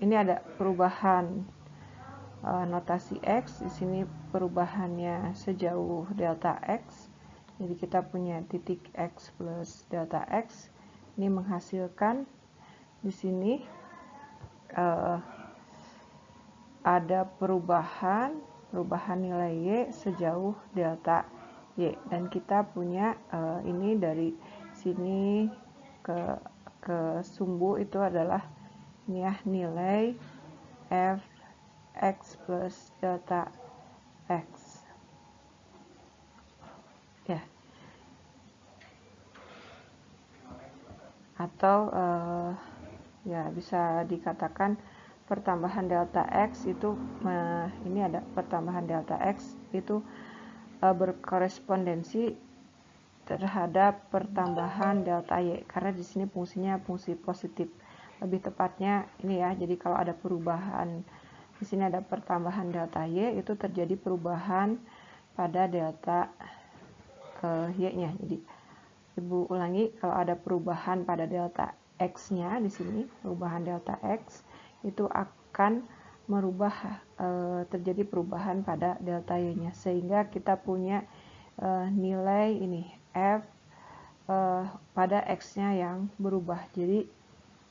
ini ada perubahan notasi x. Di sini perubahannya sejauh delta x. Jadi kita punya titik x plus delta x. Ini menghasilkan di sini ada perubahan nilai y sejauh delta y, dan kita punya ini dari sini ke sumbu itu adalah ini ya, nilai f x plus delta x ya, atau ya bisa dikatakan pertambahan delta x itu ini ada pertambahan delta x itu berkorespondensi terhadap pertambahan delta y, karena di sini fungsinya fungsi positif. Lebih tepatnya ini ya, jadi kalau ada perubahan di sini ada pertambahan delta y, itu terjadi perubahan pada delta y-nya. Jadi Ibu ulangi, kalau ada perubahan pada delta x-nya di sini, perubahan delta x itu akan merubah terjadi perubahan pada delta y-nya, sehingga kita punya nilai ini f pada x-nya yang berubah. Jadi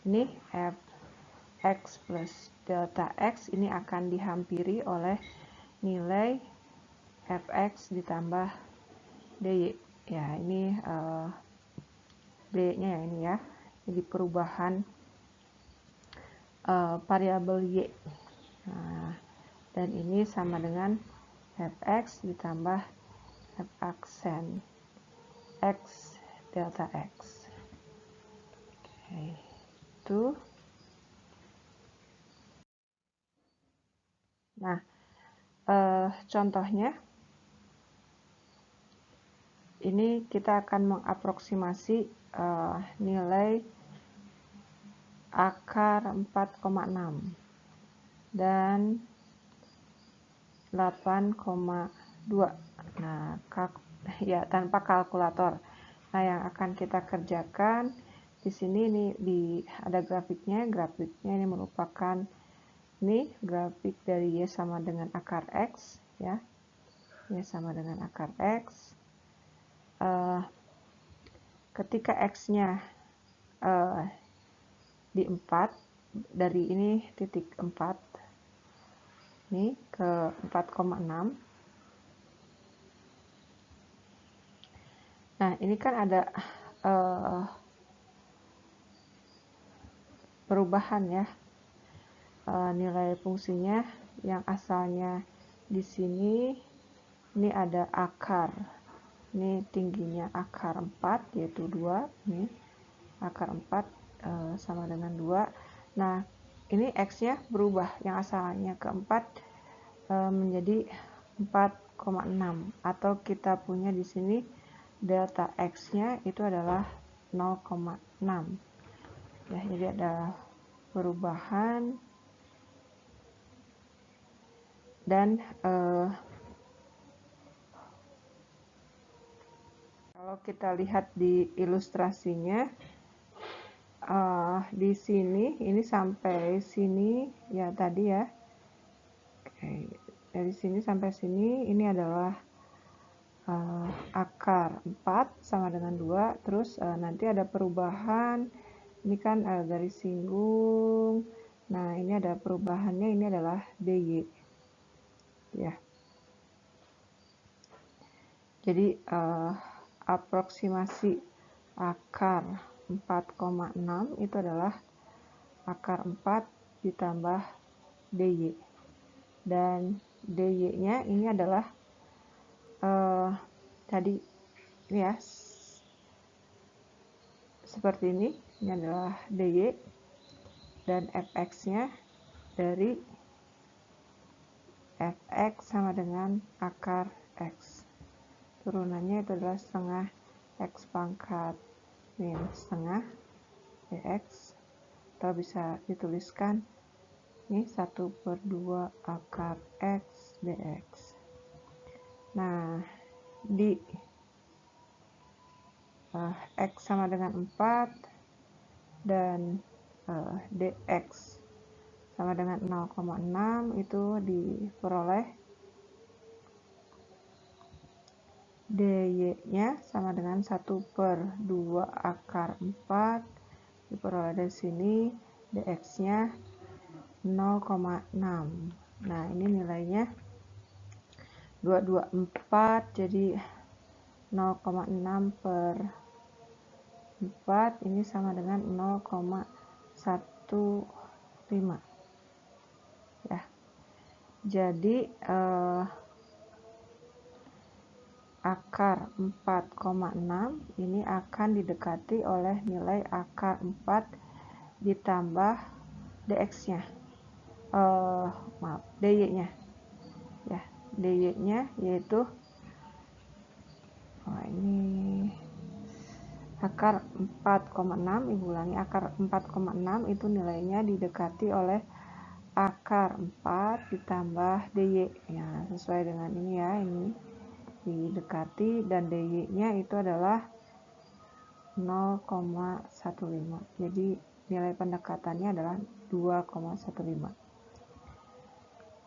ini f x plus delta x ini akan dihampiri oleh nilai fx ditambah dy. Ya, ini dy-nya ya, ini ya. Jadi perubahan variabel y. Nah, dan ini sama dengan fx ditambah f aksen x delta x. Oke, itu. Nah, contohnya ini kita akan mengaproksimasi nilai akar 4,6 dan 8,2. Nah, ya tanpa kalkulator. Nah, yang akan kita kerjakan di sini ini ada grafiknya. Grafiknya ini merupakan ini grafik dari y sama dengan akar x ya. Y sama dengan akar x. Ketika x-nya di 4, dari ini titik 4 ini ke 4,6. Nah, ini kan ada perubahan ya, nilai fungsinya yang asalnya di sini ini ada akar, ini tingginya akar 4 yaitu 2, nih akar 4 sama dengan 2. Nah, ini x-nya berubah, yang asalnya ke 4 menjadi 4,6, atau kita punya di sini delta x-nya itu adalah 0,6 ya. Jadi ada perubahan, dan kalau kita lihat di ilustrasinya di sini ini sampai sini ya tadi ya. Oke, dari sini sampai sini ini adalah akar 4 sama dengan 2, terus nanti ada perubahan, ini kan garis singgung, nah ini ada perubahannya, ini adalah DY ya. Jadi aproksimasi akar 4,6 itu adalah akar 4 ditambah DY, dan DY nya ini adalah tadi ya seperti ini adalah DY, dan fx nya dari fx sama dengan akar x, turunannya itu adalah setengah x pangkat min setengah dx, atau bisa dituliskan ini 1/2 akar x dx. Nah, di x sama dengan 4 dan dx sama dengan 0,6 itu diperoleh dy nya sama dengan 1/2 akar 4, diperoleh dari sini, dx nya 0,6. Nah ini nilainya 224, jadi 0,6/4 ini sama dengan 0,15 ya. Jadi akar 4,6 ini akan didekati oleh nilai akar 4 ditambah dx nya, maaf, dy nya ya, dy nya yaitu ini akar 4,6, ibu ulangi, akar 4,6 itu nilainya didekati oleh akar 4 ditambah dy ya, sesuai dengan ini ya, ini didekati, dan dy nya itu adalah 0,15, jadi nilai pendekatannya adalah 2,15.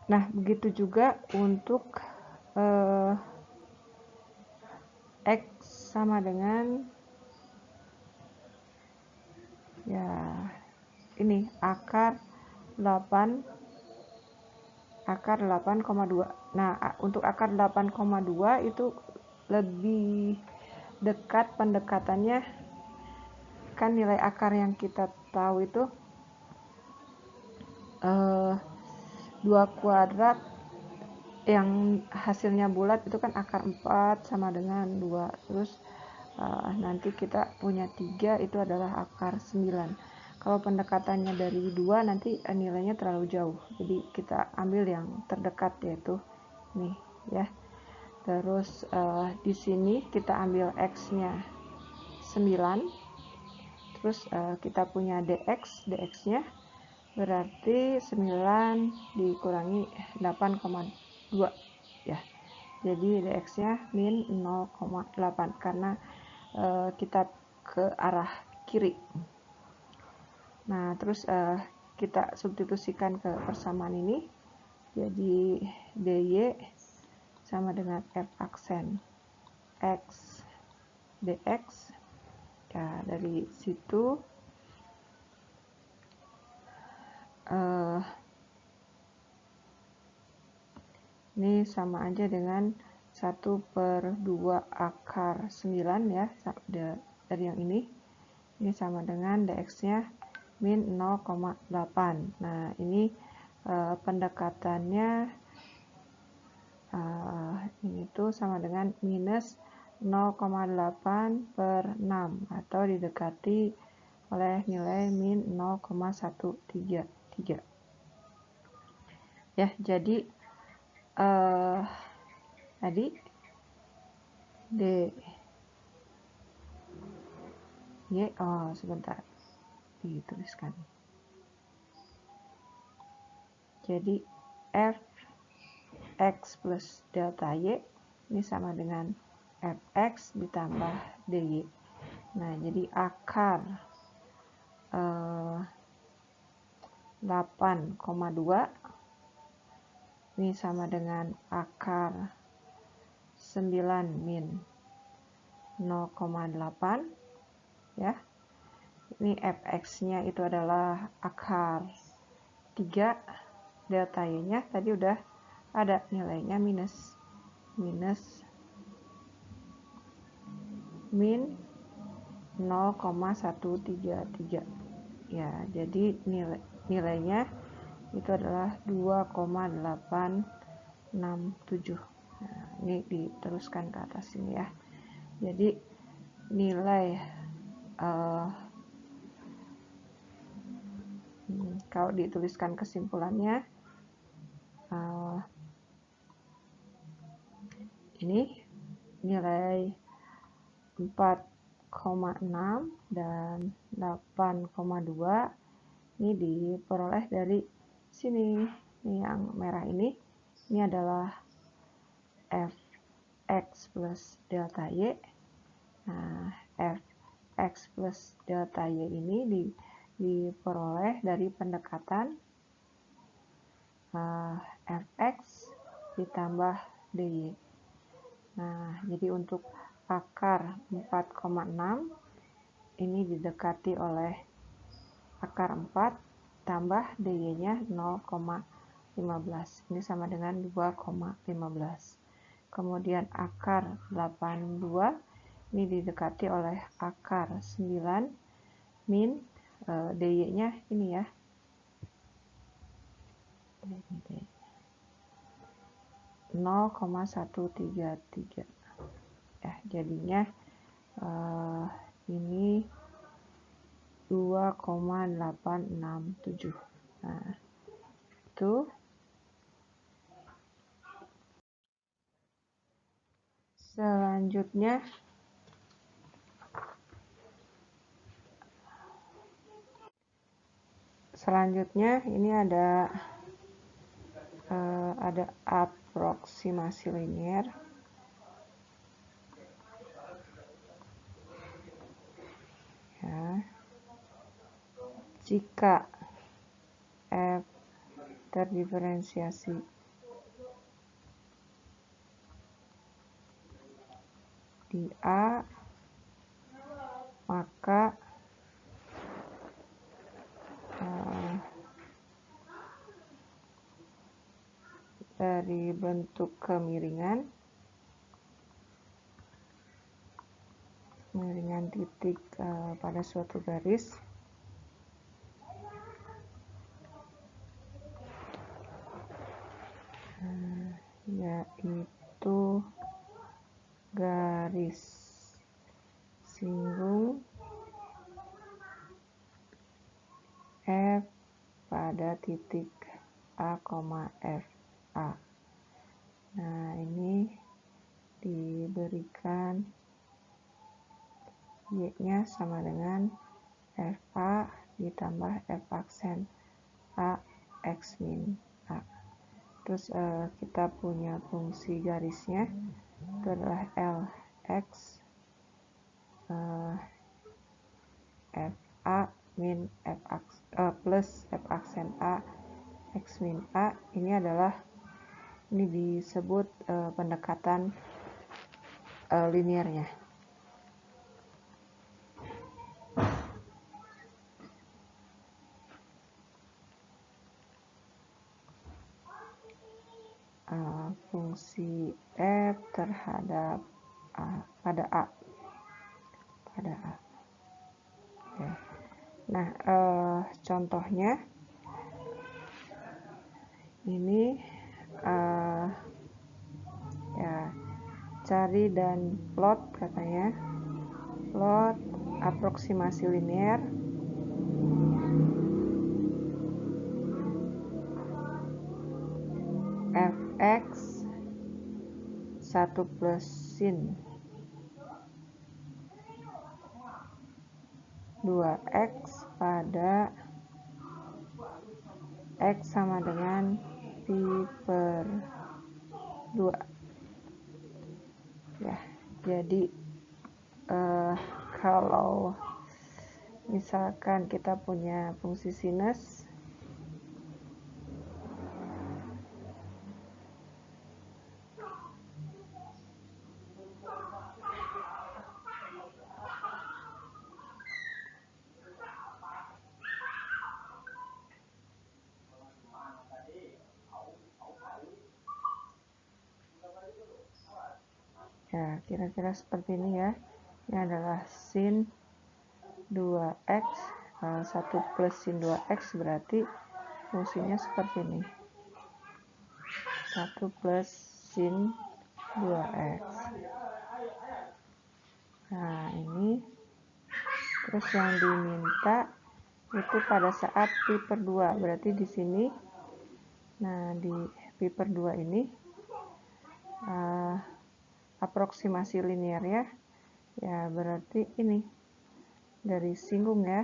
Nah begitu juga untuk x sama dengan ya ini akar 8,2. Nah untuk akar 8,2 itu lebih dekat pendekatannya, kan nilai akar yang kita tahu itu 2 kuadrat yang hasilnya bulat itu kan akar 4 sama dengan 2, terus nanti kita punya 3 itu adalah akar 9. Kalau pendekatannya dari 2 nanti nilainya terlalu jauh, jadi kita ambil yang terdekat yaitu nih ya. Terus di sini kita ambil x nya 9, terus kita punya dx nya berarti 9 dikurangi 8,2 ya, jadi dx nya min 0,8 karena kita ke arah kiri. Nah terus kita substitusikan ke persamaan ini, jadi dy sama dengan f aksen x dx ya, dari situ ini sama aja dengan 1/2 akar 9 ya, dari yang ini sama dengan dx nya min 0,8. Nah ini pendekatannya ini tuh sama dengan minus 0,8/6 atau didekati oleh nilai min 0,133 ya. Jadi tadi d y sebentar dituliskan, jadi f x plus delta y ini sama dengan fx ditambah dy. Nah jadi akar 8,2 ini sama dengan akar 9 min 0,8 ya. Ini fx-nya itu adalah akar 3, delta y-nya tadi udah ada nilainya minus min 0,133 ya. Jadi nilainya itu adalah 2,867. Nah, ini diteruskan ke atas ini ya. Jadi nilai kalau dituliskan kesimpulannya ini nilai 4,6 dan 8,2 ini diperoleh dari sini. Ini yang merah ini adalah fx plus delta y. Nah, fx plus delta y ini diperoleh dari pendekatan fx ditambah dy. Nah, jadi untuk akar 4,6 ini didekati oleh akar 4 tambah dy-nya 0,15. Ini sama dengan 2,15. Kemudian akar 82 ini didekati oleh akar 9 min dy-nya ini ya. 0,133 ya, jadinya ini 2,867. Nah, itu selanjutnya ini ada aproksimasi linier. Ya. Jika f terdiferensiasi di A, maka dari bentuk kemiringan titik pada suatu garis yaitu garis singgung F pada titik A, F A. Nah, ini diberikan Y-nya sama dengan FA ditambah F aksen A X min A. Terus kita punya fungsi garisnya itu adalah Lx FA min plus F aksen A X min A. Ini disebut pendekatan liniernya. Fungsi F terhadap pada A. Oke. Nah, contohnya ini ya, cari dan plot katanya, plot aproksimasi linier fx 1 plus sin 2x pada x sama dengan pi per 2 ya. Jadi kalau misalkan kita punya fungsi sinus Ya, kira-kira seperti ini ya. Ini adalah sin 2x, 1 plus sin 2x berarti fungsinya seperti ini. 1 plus sin 2x. Nah, ini. Terus yang diminta itu pada saat pi per 2. Berarti di sini, nah di pi per 2 ini, aproksimasi linearnya ya berarti ini garis singgung ya,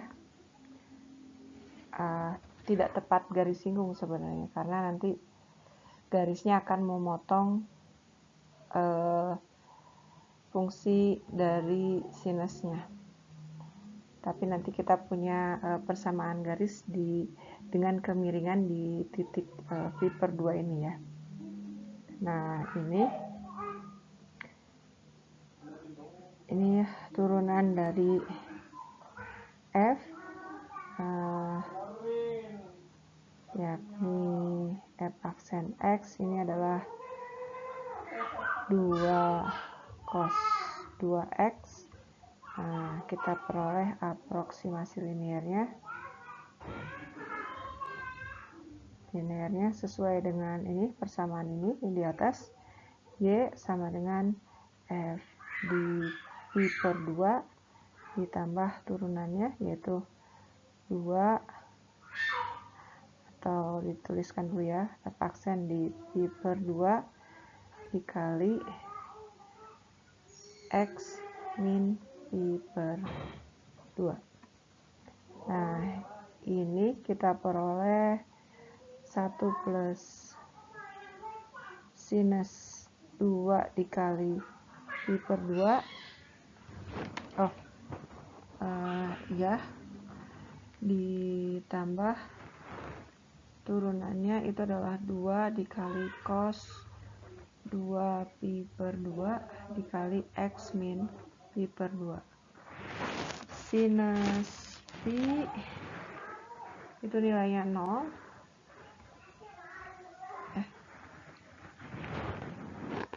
tidak tepat garis singgung sebenarnya karena nanti garisnya akan memotong fungsi dari sinusnya, tapi nanti kita punya persamaan garis dengan kemiringan di titik pi per 2 ini ya. Nah, ini turunan dari f, yakni f aksen x ini adalah 2 cos 2x. Nah, kita peroleh aproksimasi linearnya sesuai dengan ini, persamaan ini di atas. Y sama dengan f di pi per 2 ditambah turunannya yaitu 2, atau dituliskan dulu ya, f aksen di pi per 2 dikali x min pi per 2. Nah, ini kita peroleh 1 plus sinus 2 dikali pi per 2. Ya, ditambah turunannya itu adalah 2 dikali cos 2 pi per 2 dikali x min pi per 2. Sinus pi itu nilainya 0.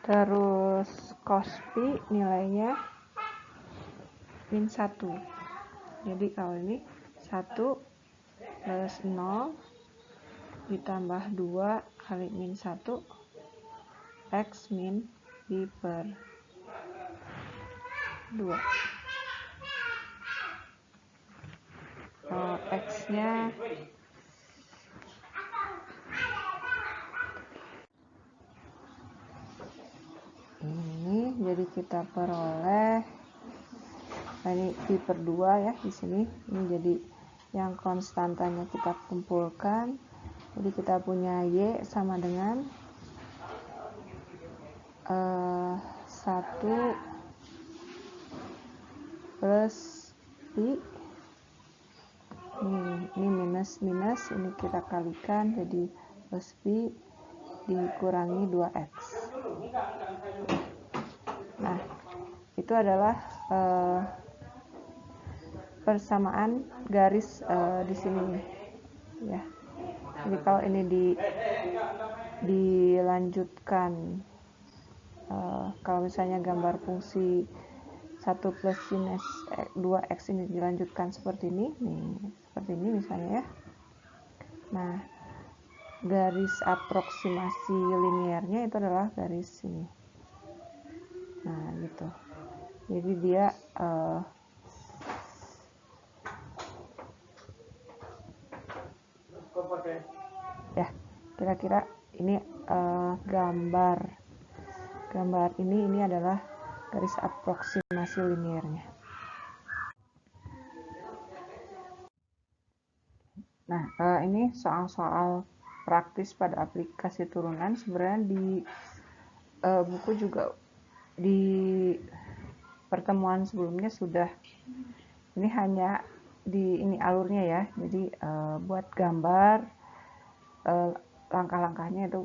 Terus cos pi nilainya min 1. Jadi kalau ini 1 plus 0 ditambah 2 kali min 1 x min pi per 2. X-nya ini, jadi kita peroleh ini pi per 2 ya di sini. Ini jadi yang konstantanya kita kumpulkan. Jadi kita punya y sama dengan 1 plus pi. Ini minus, ini kita kalikan jadi plus pi dikurangi 2x. Nah, itu adalah persamaan garis di sini ya. Jadi kalau ini dilanjutkan, kalau misalnya gambar fungsi 1 plus sinus 2x ini dilanjutkan seperti ini, seperti ini misalnya ya. Nah, garis aproksimasi linearnya itu adalah garis ini. Nah, gitu. Jadi dia ya, kira-kira ini gambar ini adalah garis aproksimasi linearnya. Nah, ini soal-soal praktis pada aplikasi turunan. Sebenarnya di buku juga di pertemuan sebelumnya sudah, ini hanya ini alurnya ya. Jadi buat gambar langkah-langkahnya itu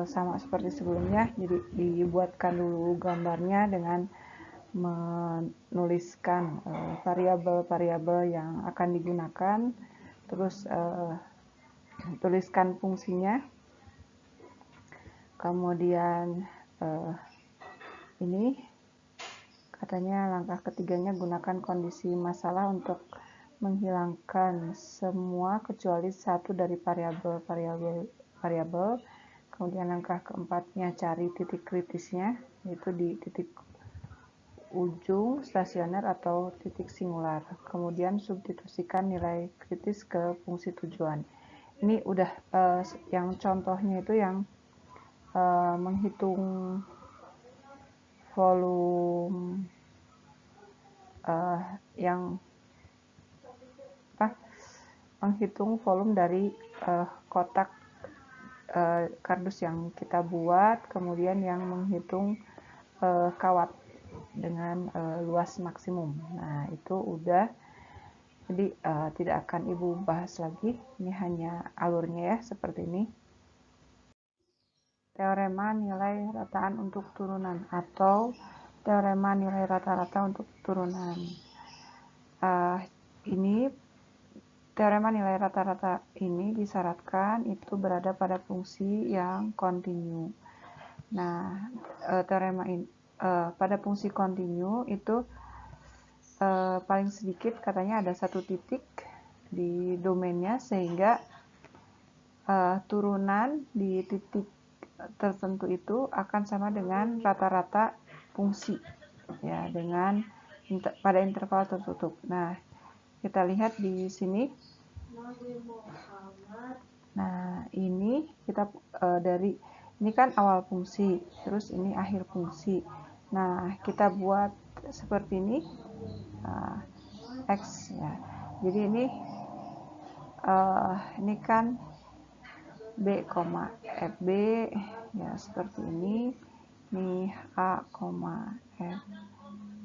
sama seperti sebelumnya. Jadi dibuatkan dulu gambarnya dengan menuliskan variabel-variabel yang akan digunakan, terus tuliskan fungsinya, kemudian ini katanya langkah ketiganya gunakan kondisi masalah untuk menghilangkan semua kecuali satu dari variabel. Kemudian langkah keempatnya cari titik kritisnya, yaitu di titik ujung stasioner atau titik singular. Kemudian substitusikan nilai kritis ke fungsi tujuan. Ini udah yang contohnya itu yang menghitung volume yang menghitung volume dari kotak kardus yang kita buat, kemudian yang menghitung kawat dengan luas maksimum. Nah, itu udah, jadi tidak akan Ibu bahas lagi, ini hanya alurnya ya, seperti ini. Teorema nilai rataan untuk turunan atau teorema nilai rata-rata untuk turunan. Ini teorema nilai rata-rata ini disyaratkan itu berada pada fungsi yang kontinu. Nah, teorema ini pada fungsi kontinu itu paling sedikit katanya ada satu titik di domainnya, sehingga turunan di titik tertentu itu akan sama dengan rata-rata fungsi ya, dengan pada interval tertutup. Nah, kita lihat di sini. Nah, ini kita dari ini kan awal fungsi, terus ini akhir fungsi. Nah, kita buat seperti ini, X ya. Jadi ini kan B, FB ya, seperti ini. Ini A, F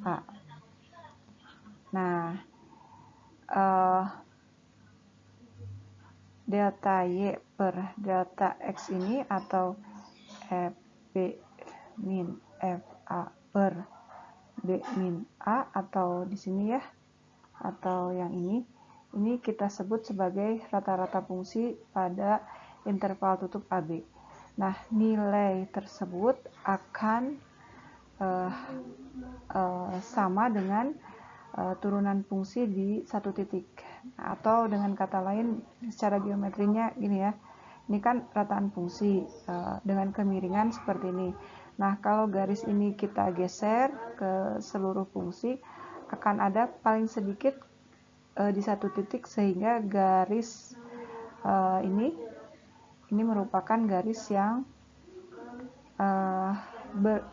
A. Nah, delta Y per delta X ini atau FB min FA per B min A, atau di sini ya, atau yang ini kita sebut sebagai rata-rata fungsi pada interval tutup AB. Nah, nilai tersebut akan sama dengan turunan fungsi di satu titik. Atau dengan kata lain, secara geometrinya gini ya, ini kan rataan fungsi dengan kemiringan seperti ini. Nah, kalau garis ini kita geser ke seluruh fungsi, akan ada paling sedikit di satu titik, sehingga garis ini merupakan garis yang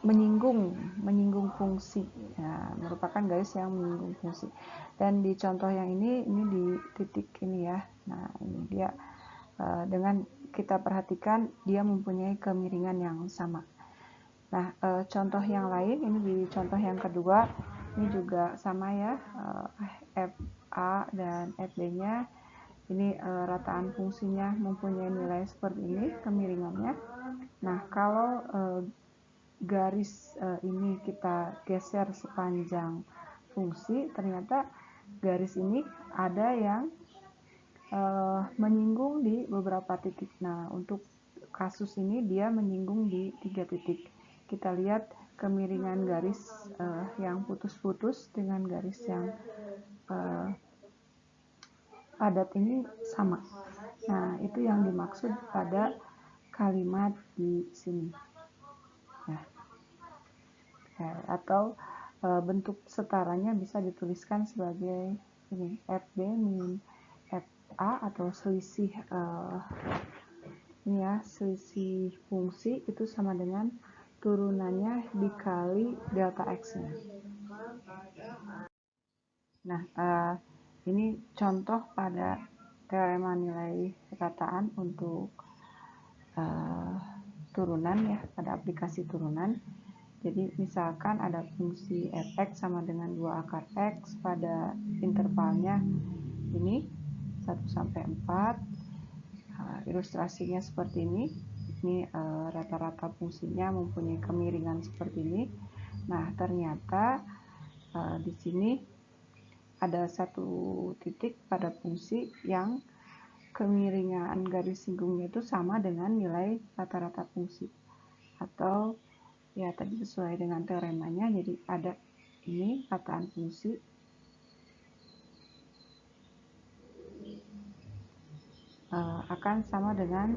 menyinggung fungsi ya, merupakan garis yang menyinggung fungsi. Dan di contoh yang ini di titik ini ya. Nah, ini dia dengan kita perhatikan dia mempunyai kemiringan yang sama. Nah, contoh yang lain ini di contoh yang kedua, ini juga sama ya, FA dan FB-nya ini rataan fungsinya mempunyai nilai seperti ini kemiringannya. Nah, kalau garis ini kita geser sepanjang fungsi, ternyata garis ini ada yang menyinggung di beberapa titik. Nah, untuk kasus ini dia menyinggung di 3 titik. Kita lihat kemiringan garis yang putus-putus dengan garis yang padat ini sama. Nah, itu yang dimaksud pada kalimat di sini. Ya. Atau bentuk setaranya bisa dituliskan sebagai ini, FB min FA, atau selisih ini ya, selisih fungsi itu sama dengan turunannya dikali delta X-nya. Nah, ini contoh pada teorema nilai rataan untuk turunan ya, pada aplikasi turunan. Jadi misalkan ada fungsi fx sama dengan 2 akar x pada intervalnya ini 1 sampai 4. Ilustrasinya seperti ini. Ini rata-rata fungsinya mempunyai kemiringan seperti ini. Nah, ternyata di sini ada satu titik pada fungsi yang kemiringan garis singgungnya itu sama dengan nilai rata-rata fungsi, atau ya tadi sesuai dengan teoremanya, jadi ada ini rataan fungsi akan sama dengan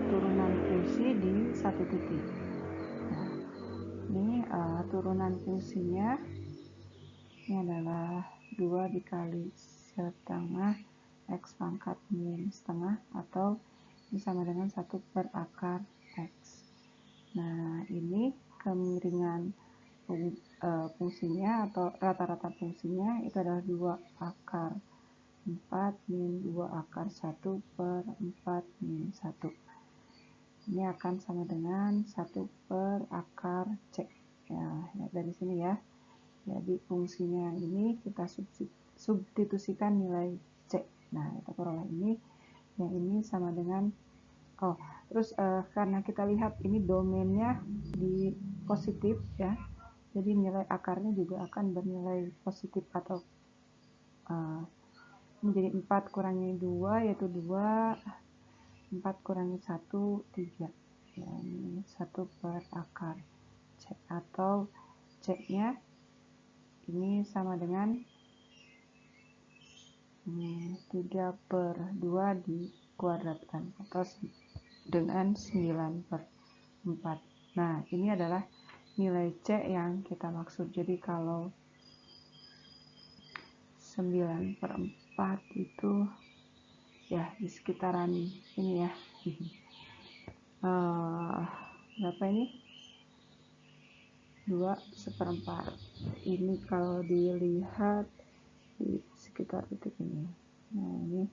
turunan fungsi di satu titik. Nah, ini turunan fungsinya ini adalah 2 dikali setengah X pangkat min setengah, atau ini sama dengan 1 per akar X. Nah, ini kemiringan fungsinya atau rata-rata fungsinya itu adalah 2 akar 4 min 2 akar 1 per 4 min 1. Ini akan sama dengan 1 per akar C. Ya, dari sini ya. Jadi fungsinya ini kita substitusikan nilai C. Nah, kita peroleh ini. Yang ini sama dengan terus karena kita lihat ini domainnya di positif ya. Jadi nilai akarnya juga akan bernilai positif atau menjadi 4 kurangi 2 yaitu 2, 4 kurangi 1, 3. Ya, ini 1 per akar C, atau C-nya ini sama dengan 3 per 2 dikuadratkan, atau dengan 9 per 4. Nah, ini adalah nilai C yang kita maksud. Jadi kalau 9 per 4 itu ya di sekitaran ini ya. Berapa ini? 2/4. Ini kalau dilihat di sekitar titik ini. Nah, ini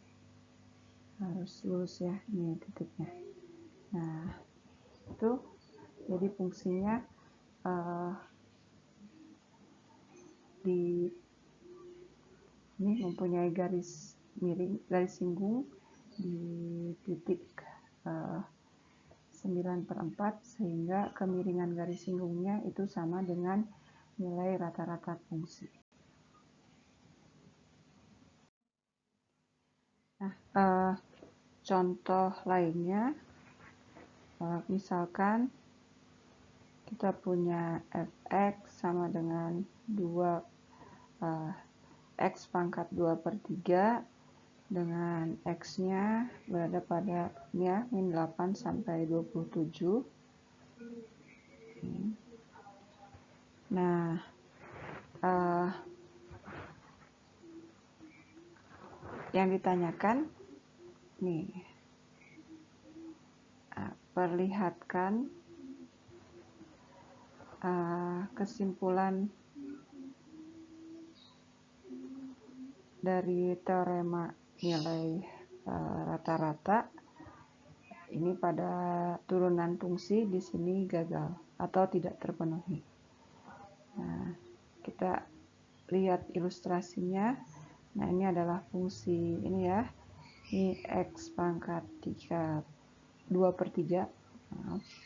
harus lurus ya, ini titiknya. Nah, itu jadi fungsinya di ini mempunyai garis miring, garis singgung di titik 9/4, sehingga kemiringan garis singgungnya itu sama dengan nilai rata-rata fungsi. Nah, contoh lainnya, misalkan kita punya fx sama dengan 2 X pangkat 2 per 3 dengan X-nya berada pada ya, min 8 sampai 27. Nah, yang ditanyakan nih, perlihatkan kesimpulan dari teorema nilai rata-rata ini pada turunan fungsi di sini gagal atau tidak terpenuhi. Nah, kita lihat ilustrasinya. Nah, ini adalah fungsi ini ya. Ini X pangkat 2 per 3.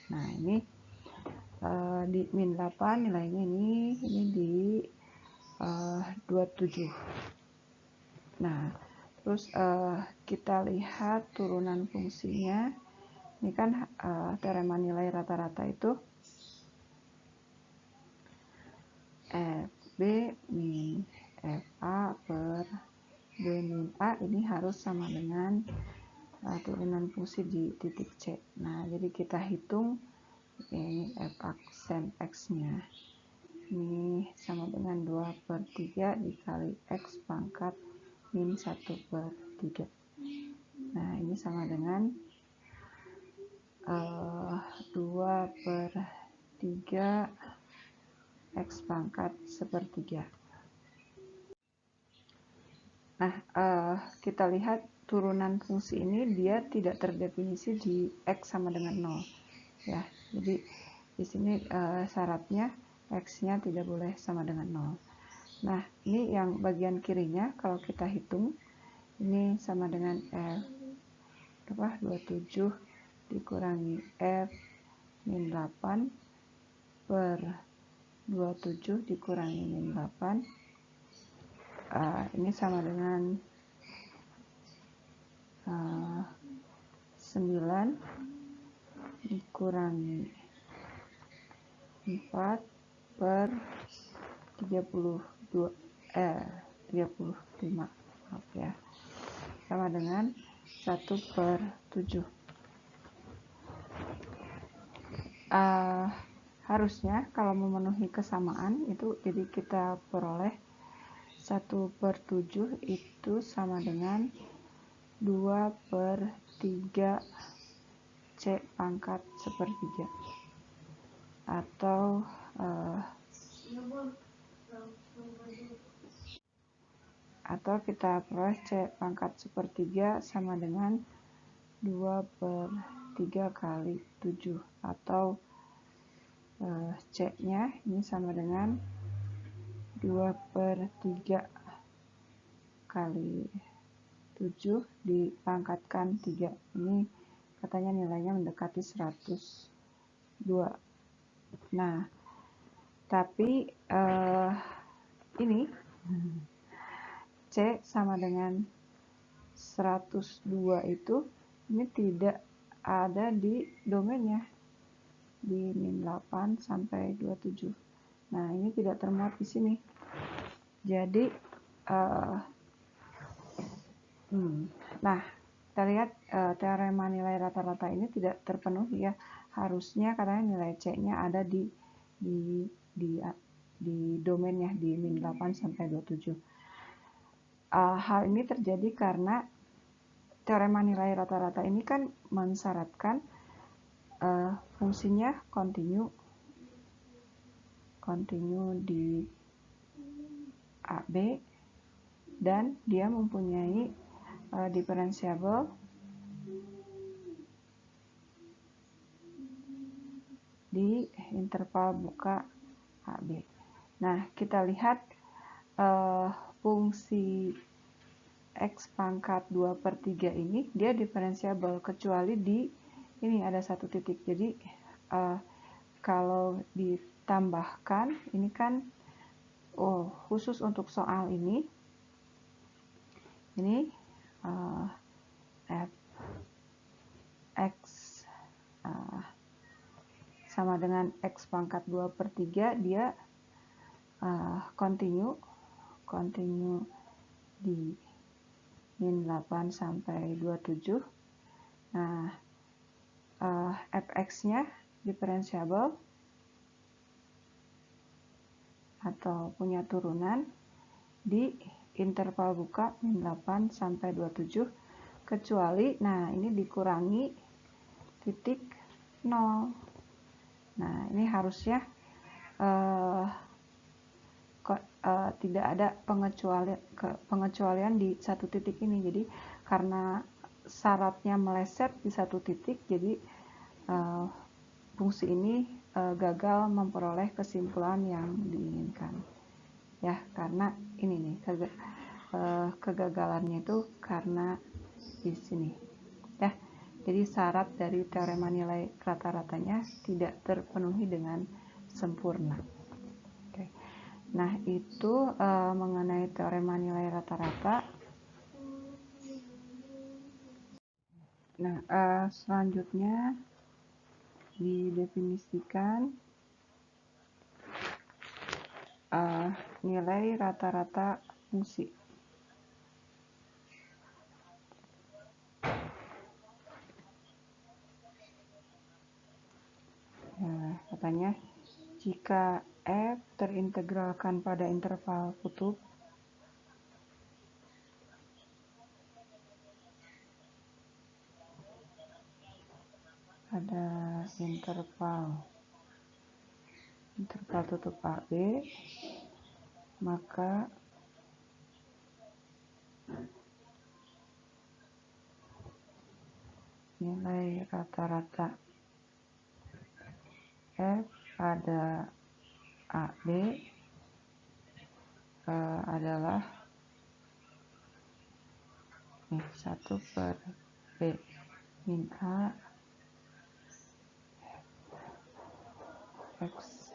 Nah, ini di min 8 nilainya ini di 27. Nah, terus kita lihat turunan fungsinya. Ini kan teorema nilai rata-rata itu FB min FA per B min A ini harus sama dengan turunan fungsi di titik C. Nah, jadi kita hitung ini F aksen X-nya. Ini sama dengan 2 per 3 dikali X pangkat min 1 per 3. Nah, ini sama dengan 2 per 3 X pangkat 1/3. Nah, kita lihat turunan fungsi ini dia tidak terdefinisi di X sama dengan 0 ya. Jadi di sini syaratnya X-nya tidak boleh sama dengan 0. Nah, ini yang bagian kirinya kalau kita hitung ini sama dengan F 27 dikurangi F min 8 per 27 dikurangi min 8. Ini sama dengan 9 dikurangi 4 per 35, maaf ya, sama dengan 1 per 7. Harusnya kalau memenuhi kesamaan itu, jadi kita peroleh 1 per 7 itu sama dengan 2 per 3 C pangkat sepertiga, atau kita peroleh C pangkat sepertiga sama dengan 2 per 3 kali 7, atau C nya ini sama dengan 2 per 3 kali 7 dipangkatkan 3. Ini katanya nilainya mendekati 102. Nah, tapi ini C sama dengan 102 itu ini tidak ada di domainnya, di min 8 sampai 27. Nah, ini tidak termuat di sini. Jadi nah, kita lihat teorema nilai rata-rata ini tidak terpenuhi ya. Harusnya katanya nilai C-nya ada di domainnya, di min 8 sampai 27. Hal ini terjadi karena teorema nilai rata-rata ini kan mensyaratkan fungsinya kontinu di AB, dan dia mempunyai diferensiabel di interval buka AB. Nah, kita lihat fungsi X pangkat 2 per 3 ini dia diferensiabel kecuali di ini ada satu titik. Jadi kalau ditambahkan ini kan khusus untuk soal ini f X sama dengan X pangkat 2 per 3, dia kontinu di min 8 sampai 27. Nah, fx-nya diferensiabel atau punya turunan di interval buka min 8 sampai 27, kecuali ini dikurangi titik 0. Nah, ini harusnya tidak ada pengecualian di satu titik ini. Jadi karena syaratnya meleset di satu titik, jadi fungsi ini gagal memperoleh kesimpulan yang diinginkan ya, karena ini nih kegagalannya itu karena di sini ya. Jadi syarat dari teorema nilai rata-ratanya tidak terpenuhi dengan sempurna. Oke. Nah, itu mengenai teorema nilai rata-rata. Nah, selanjutnya didefinisikan nilai rata-rata fungsi. Katanya jika f terintegralkan pada interval kutub, ada interval tutup AB, maka nilai rata-rata F pada AB adalah 1 per B min A X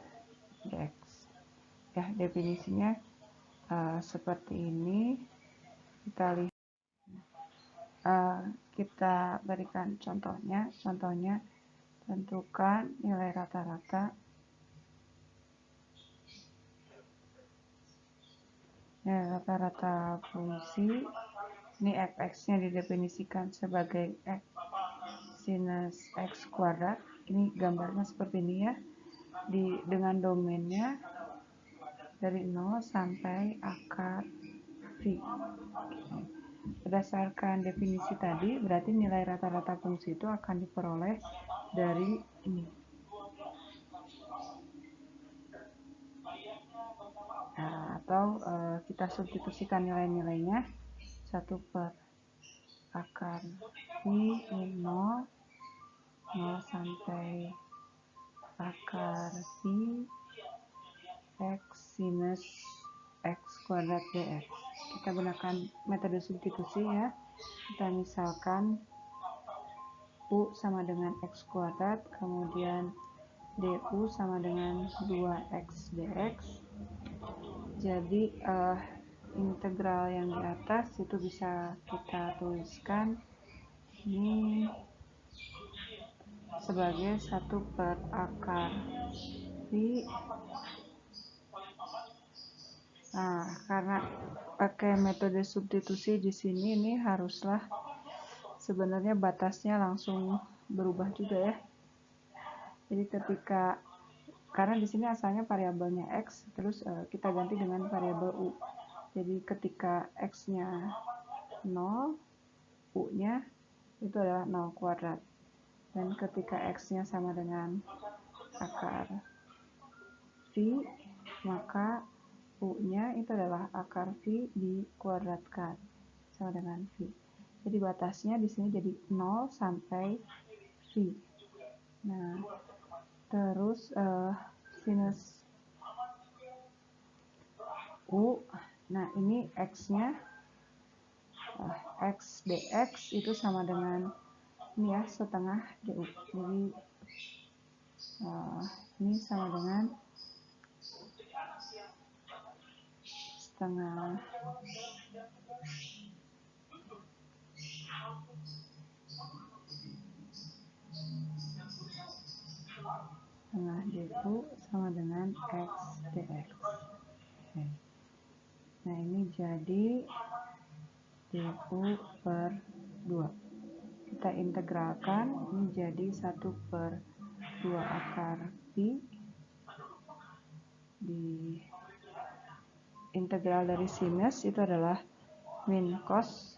dx. Ya, definisinya seperti ini. Kita lihat, kita berikan contohnya. Tentukan nilai rata-rata Ya, rata-rata fungsi ini fx-nya didefinisikan sebagai x sinus x kuadrat. Ini gambarnya seperti ini ya. Dengan domainnya dari 0 sampai akar V. Berdasarkan definisi tadi, berarti nilai rata-rata fungsi itu akan diperoleh dari ini. Nah, atau kita substitusikan nilai-nilainya 1 per akar V min 0 sampai akar V x sinus x kuadrat dx. Kita gunakan metode substitusi ya. Kita misalkan U sama dengan x kuadrat, kemudian du sama dengan 2x dx. Jadi integral yang di atas itu bisa kita tuliskan ini sebagai 1 per akar V. Nah, karena pakai metode substitusi di sini ini haruslah sebenarnya batasnya langsung berubah juga ya. Jadi karena di sini asalnya variabelnya x, terus kita ganti dengan variabel u. Jadi ketika x-nya 0, u-nya itu adalah 0 kuadrat. Dan ketika x-nya sama dengan akar V, maka u-nya itu adalah akar V dikuadratkan sama dengan V. Jadi batasnya di sini jadi 0 sampai V. Nah, terus sinus U, nah ini x-nya x dx itu sama dengan ini ya, setengah du. Jadi ini sama dengan setengah du sama dengan x dx. Oke. Nah ini jadi du per 2. Kita integralkan, ini jadi 1 per 2 akar V di integral dari sinus itu adalah min cos.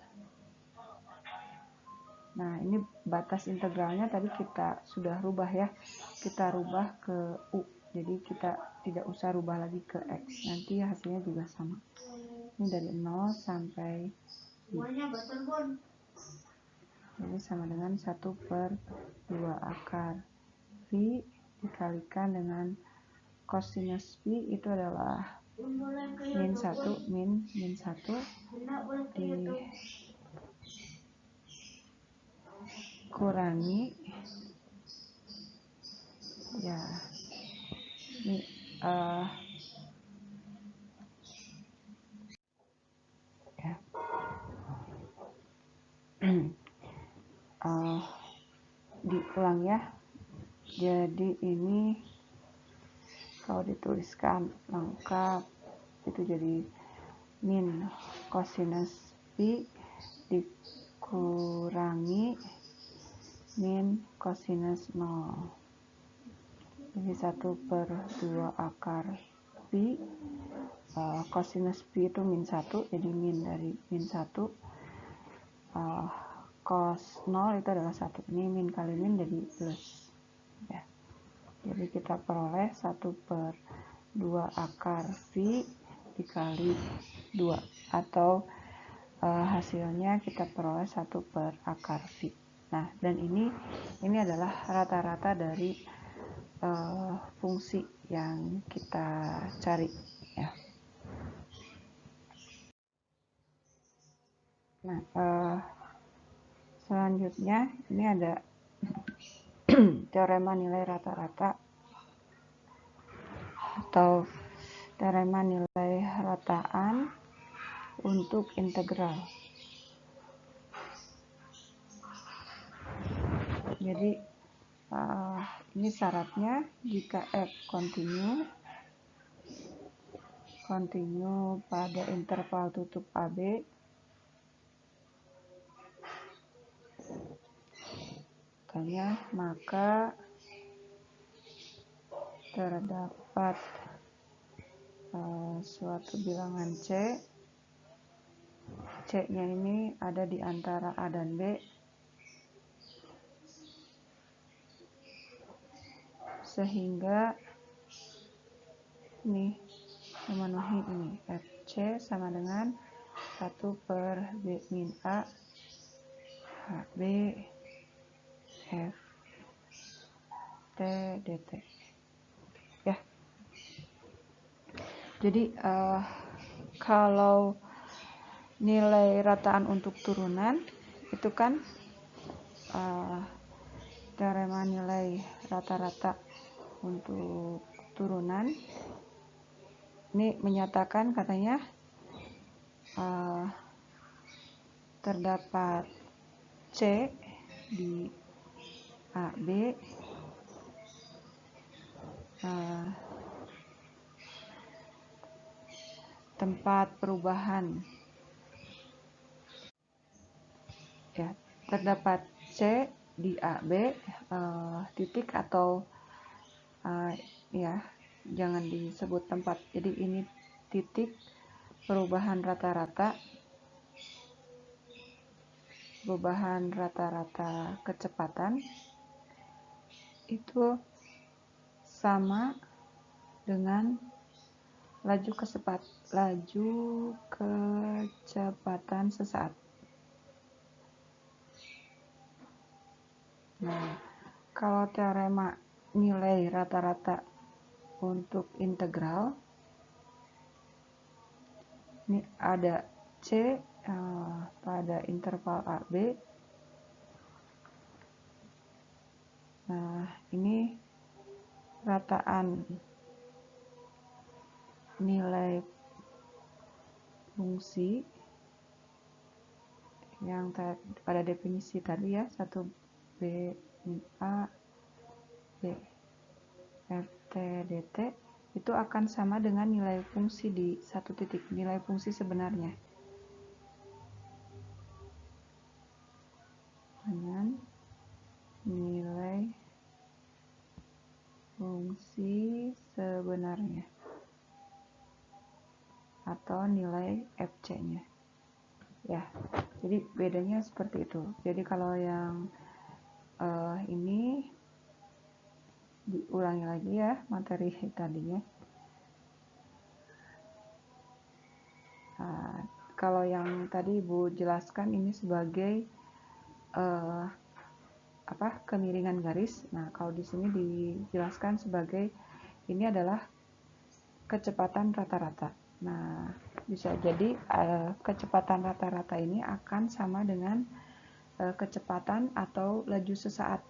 Nah ini batas integralnya tadi kita sudah rubah ya, kita rubah ke U, jadi kita tidak usah rubah lagi ke X, nanti hasilnya juga sama. Ini dari 0 sampai U. Jadi sama dengan 1 per 2 akar V dikalikan dengan cosinus V itu adalah min 1 dikurangi ya ini ya diulang ya. Jadi ini kalau dituliskan lengkap itu jadi min cosinus V dikurangi min cosinus 0. Jadi 1 per 2 akar V, cosinus V itu min 1, jadi min dari min 1, cos 0 itu adalah 1, ini min kali min jadi plus ya. Jadi kita peroleh 1 per 2 akar V dikali 2, atau hasilnya kita peroleh 1 per akar V. Nah, dan ini adalah rata-rata dari fungsi yang kita cari ya. Nah, selanjutnya ini ada teorema nilai rata-rata atau teorema nilai rataan untuk integral. Jadi ini syaratnya jika f kontinu continue pada interval tutup AB maka terdapat suatu bilangan C. C-nya ini ada di antara A dan B, sehingga ini memenuhi ini. FC sama dengan 1/B min A HB F T dt. Ya. Jadi kalau nilai rataan untuk turunan itu kan teorema nilai rata-rata untuk turunan ini menyatakan katanya terdapat C di AB tempat perubahan ya, terdapat C di AB titik atau ya jangan disebut tempat, jadi ini titik perubahan rata-rata kecepatan itu sama dengan laju kecepatan sesaat. Nah, kalau teorema nilai rata-rata untuk integral ini ada C pada interval AB. Nah, ini rataan nilai fungsi yang pada definisi tadi ya, 1B min A B F T dt itu akan sama dengan nilai fungsi di satu titik, nilai fungsi sebenarnya. Dengan nilai fungsi sebenarnya atau nilai FC-nya. Ya, jadi bedanya seperti itu. Jadi kalau yang ini diulangi lagi ya materi tadinya. Kalau yang tadi Ibu jelaskan ini sebagai kemiringan garis. Nah, kalau di sini dijelaskan sebagai ini adalah kecepatan rata-rata. Nah, bisa jadi kecepatan rata-rata ini akan sama dengan kecepatan atau laju sesaat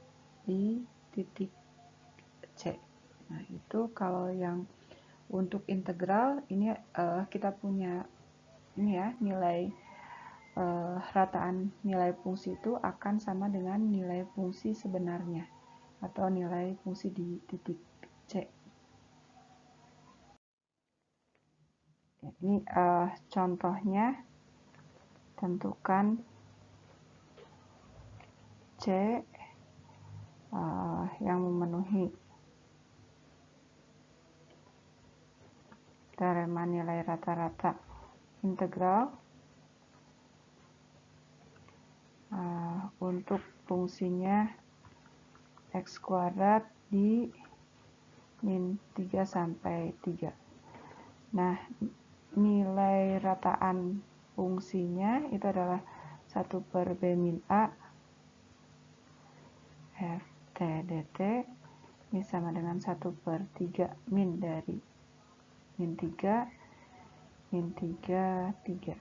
di titik C. Nah, itu kalau yang untuk integral ini kita punya ini ya, nilai rataan nilai fungsi itu akan sama dengan nilai fungsi sebenarnya atau nilai fungsi di titik C. Ini contohnya, tentukan C yang memenuhi teorema nilai rata-rata integral untuk fungsinya X kuadrat di min 3 sampai 3. Nah, nilai rataan fungsinya itu adalah 1/B min A F T dt ini sama dengan 1/3 min dari min 3 3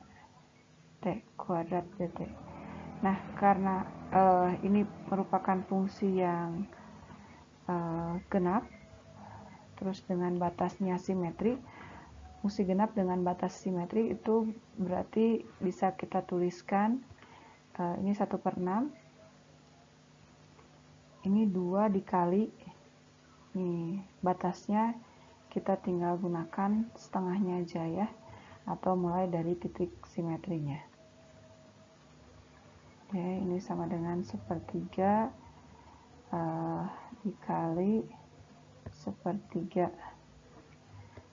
T kuadrat dt. Nah, karena ini merupakan fungsi yang genap terus dengan batasnya simetri, fungsi genap dengan batas simetri itu berarti bisa kita tuliskan ini 1/6, ini 2 dikali ini batasnya kita tinggal gunakan setengahnya aja ya, atau mulai dari titik simetrinya. Oke, ini sama dengan sepertiga dikali sepertiga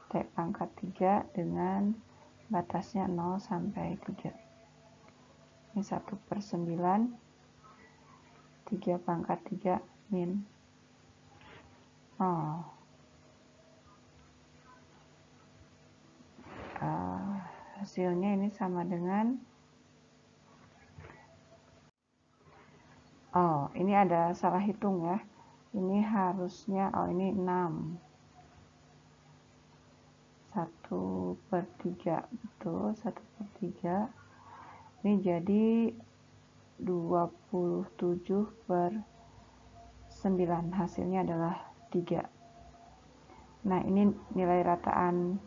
T pangkat 3 dengan batasnya 0 sampai 3. Ini 1/9, 3 pangkat 3 min 0. Hasilnya ini sama dengan, ini ada salah hitung ya. Ini harusnya, ini 6. 1/3, betul, 1/3. Ini jadi 27/9, hasilnya adalah 3. Nah, ini nilai rataan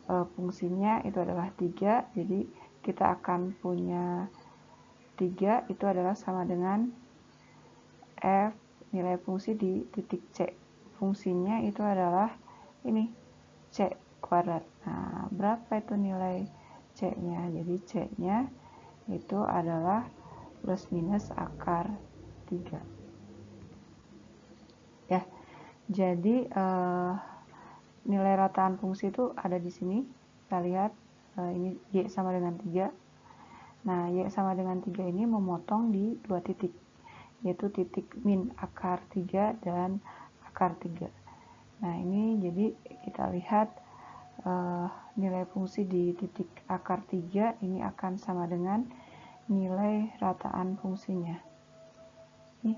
fungsinya itu adalah 3, jadi kita akan punya 3 itu adalah sama dengan F nilai fungsi di titik C. Fungsinya itu adalah ini, C kuadrat. Nah, berapa itu nilai C-nya? Jadi C-nya itu adalah plus minus akar 3. Ya, jadi nilai rataan fungsi itu ada di sini. Kita lihat, ini Y sama dengan 3. Nah, Y sama dengan 3 ini memotong di 2 titik, yaitu titik min akar 3 dan akar 3. Nah, ini jadi kita lihat nilai fungsi di titik akar 3 ini akan sama dengan nilai rataan fungsinya. Ini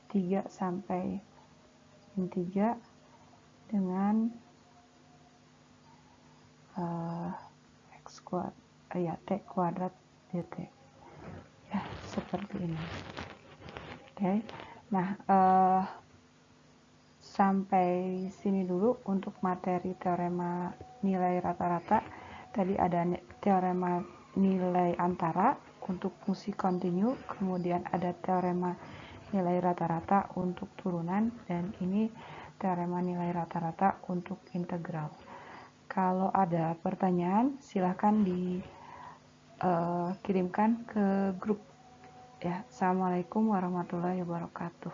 3 sampai min 3 dengan X kuadrat, T kuadrat dt. Ya, seperti ini. Oke. Nah, sampai sini dulu untuk materi teorema nilai rata-rata. Tadi ada teorema nilai antara untuk fungsi kontinu, kemudian ada teorema nilai rata-rata untuk turunan, dan ini teorema nilai rata-rata untuk integral. Kalau ada pertanyaan, silahkan dikirimkan ke grup. Ya, Assalamualaikum warahmatullahi wabarakatuh.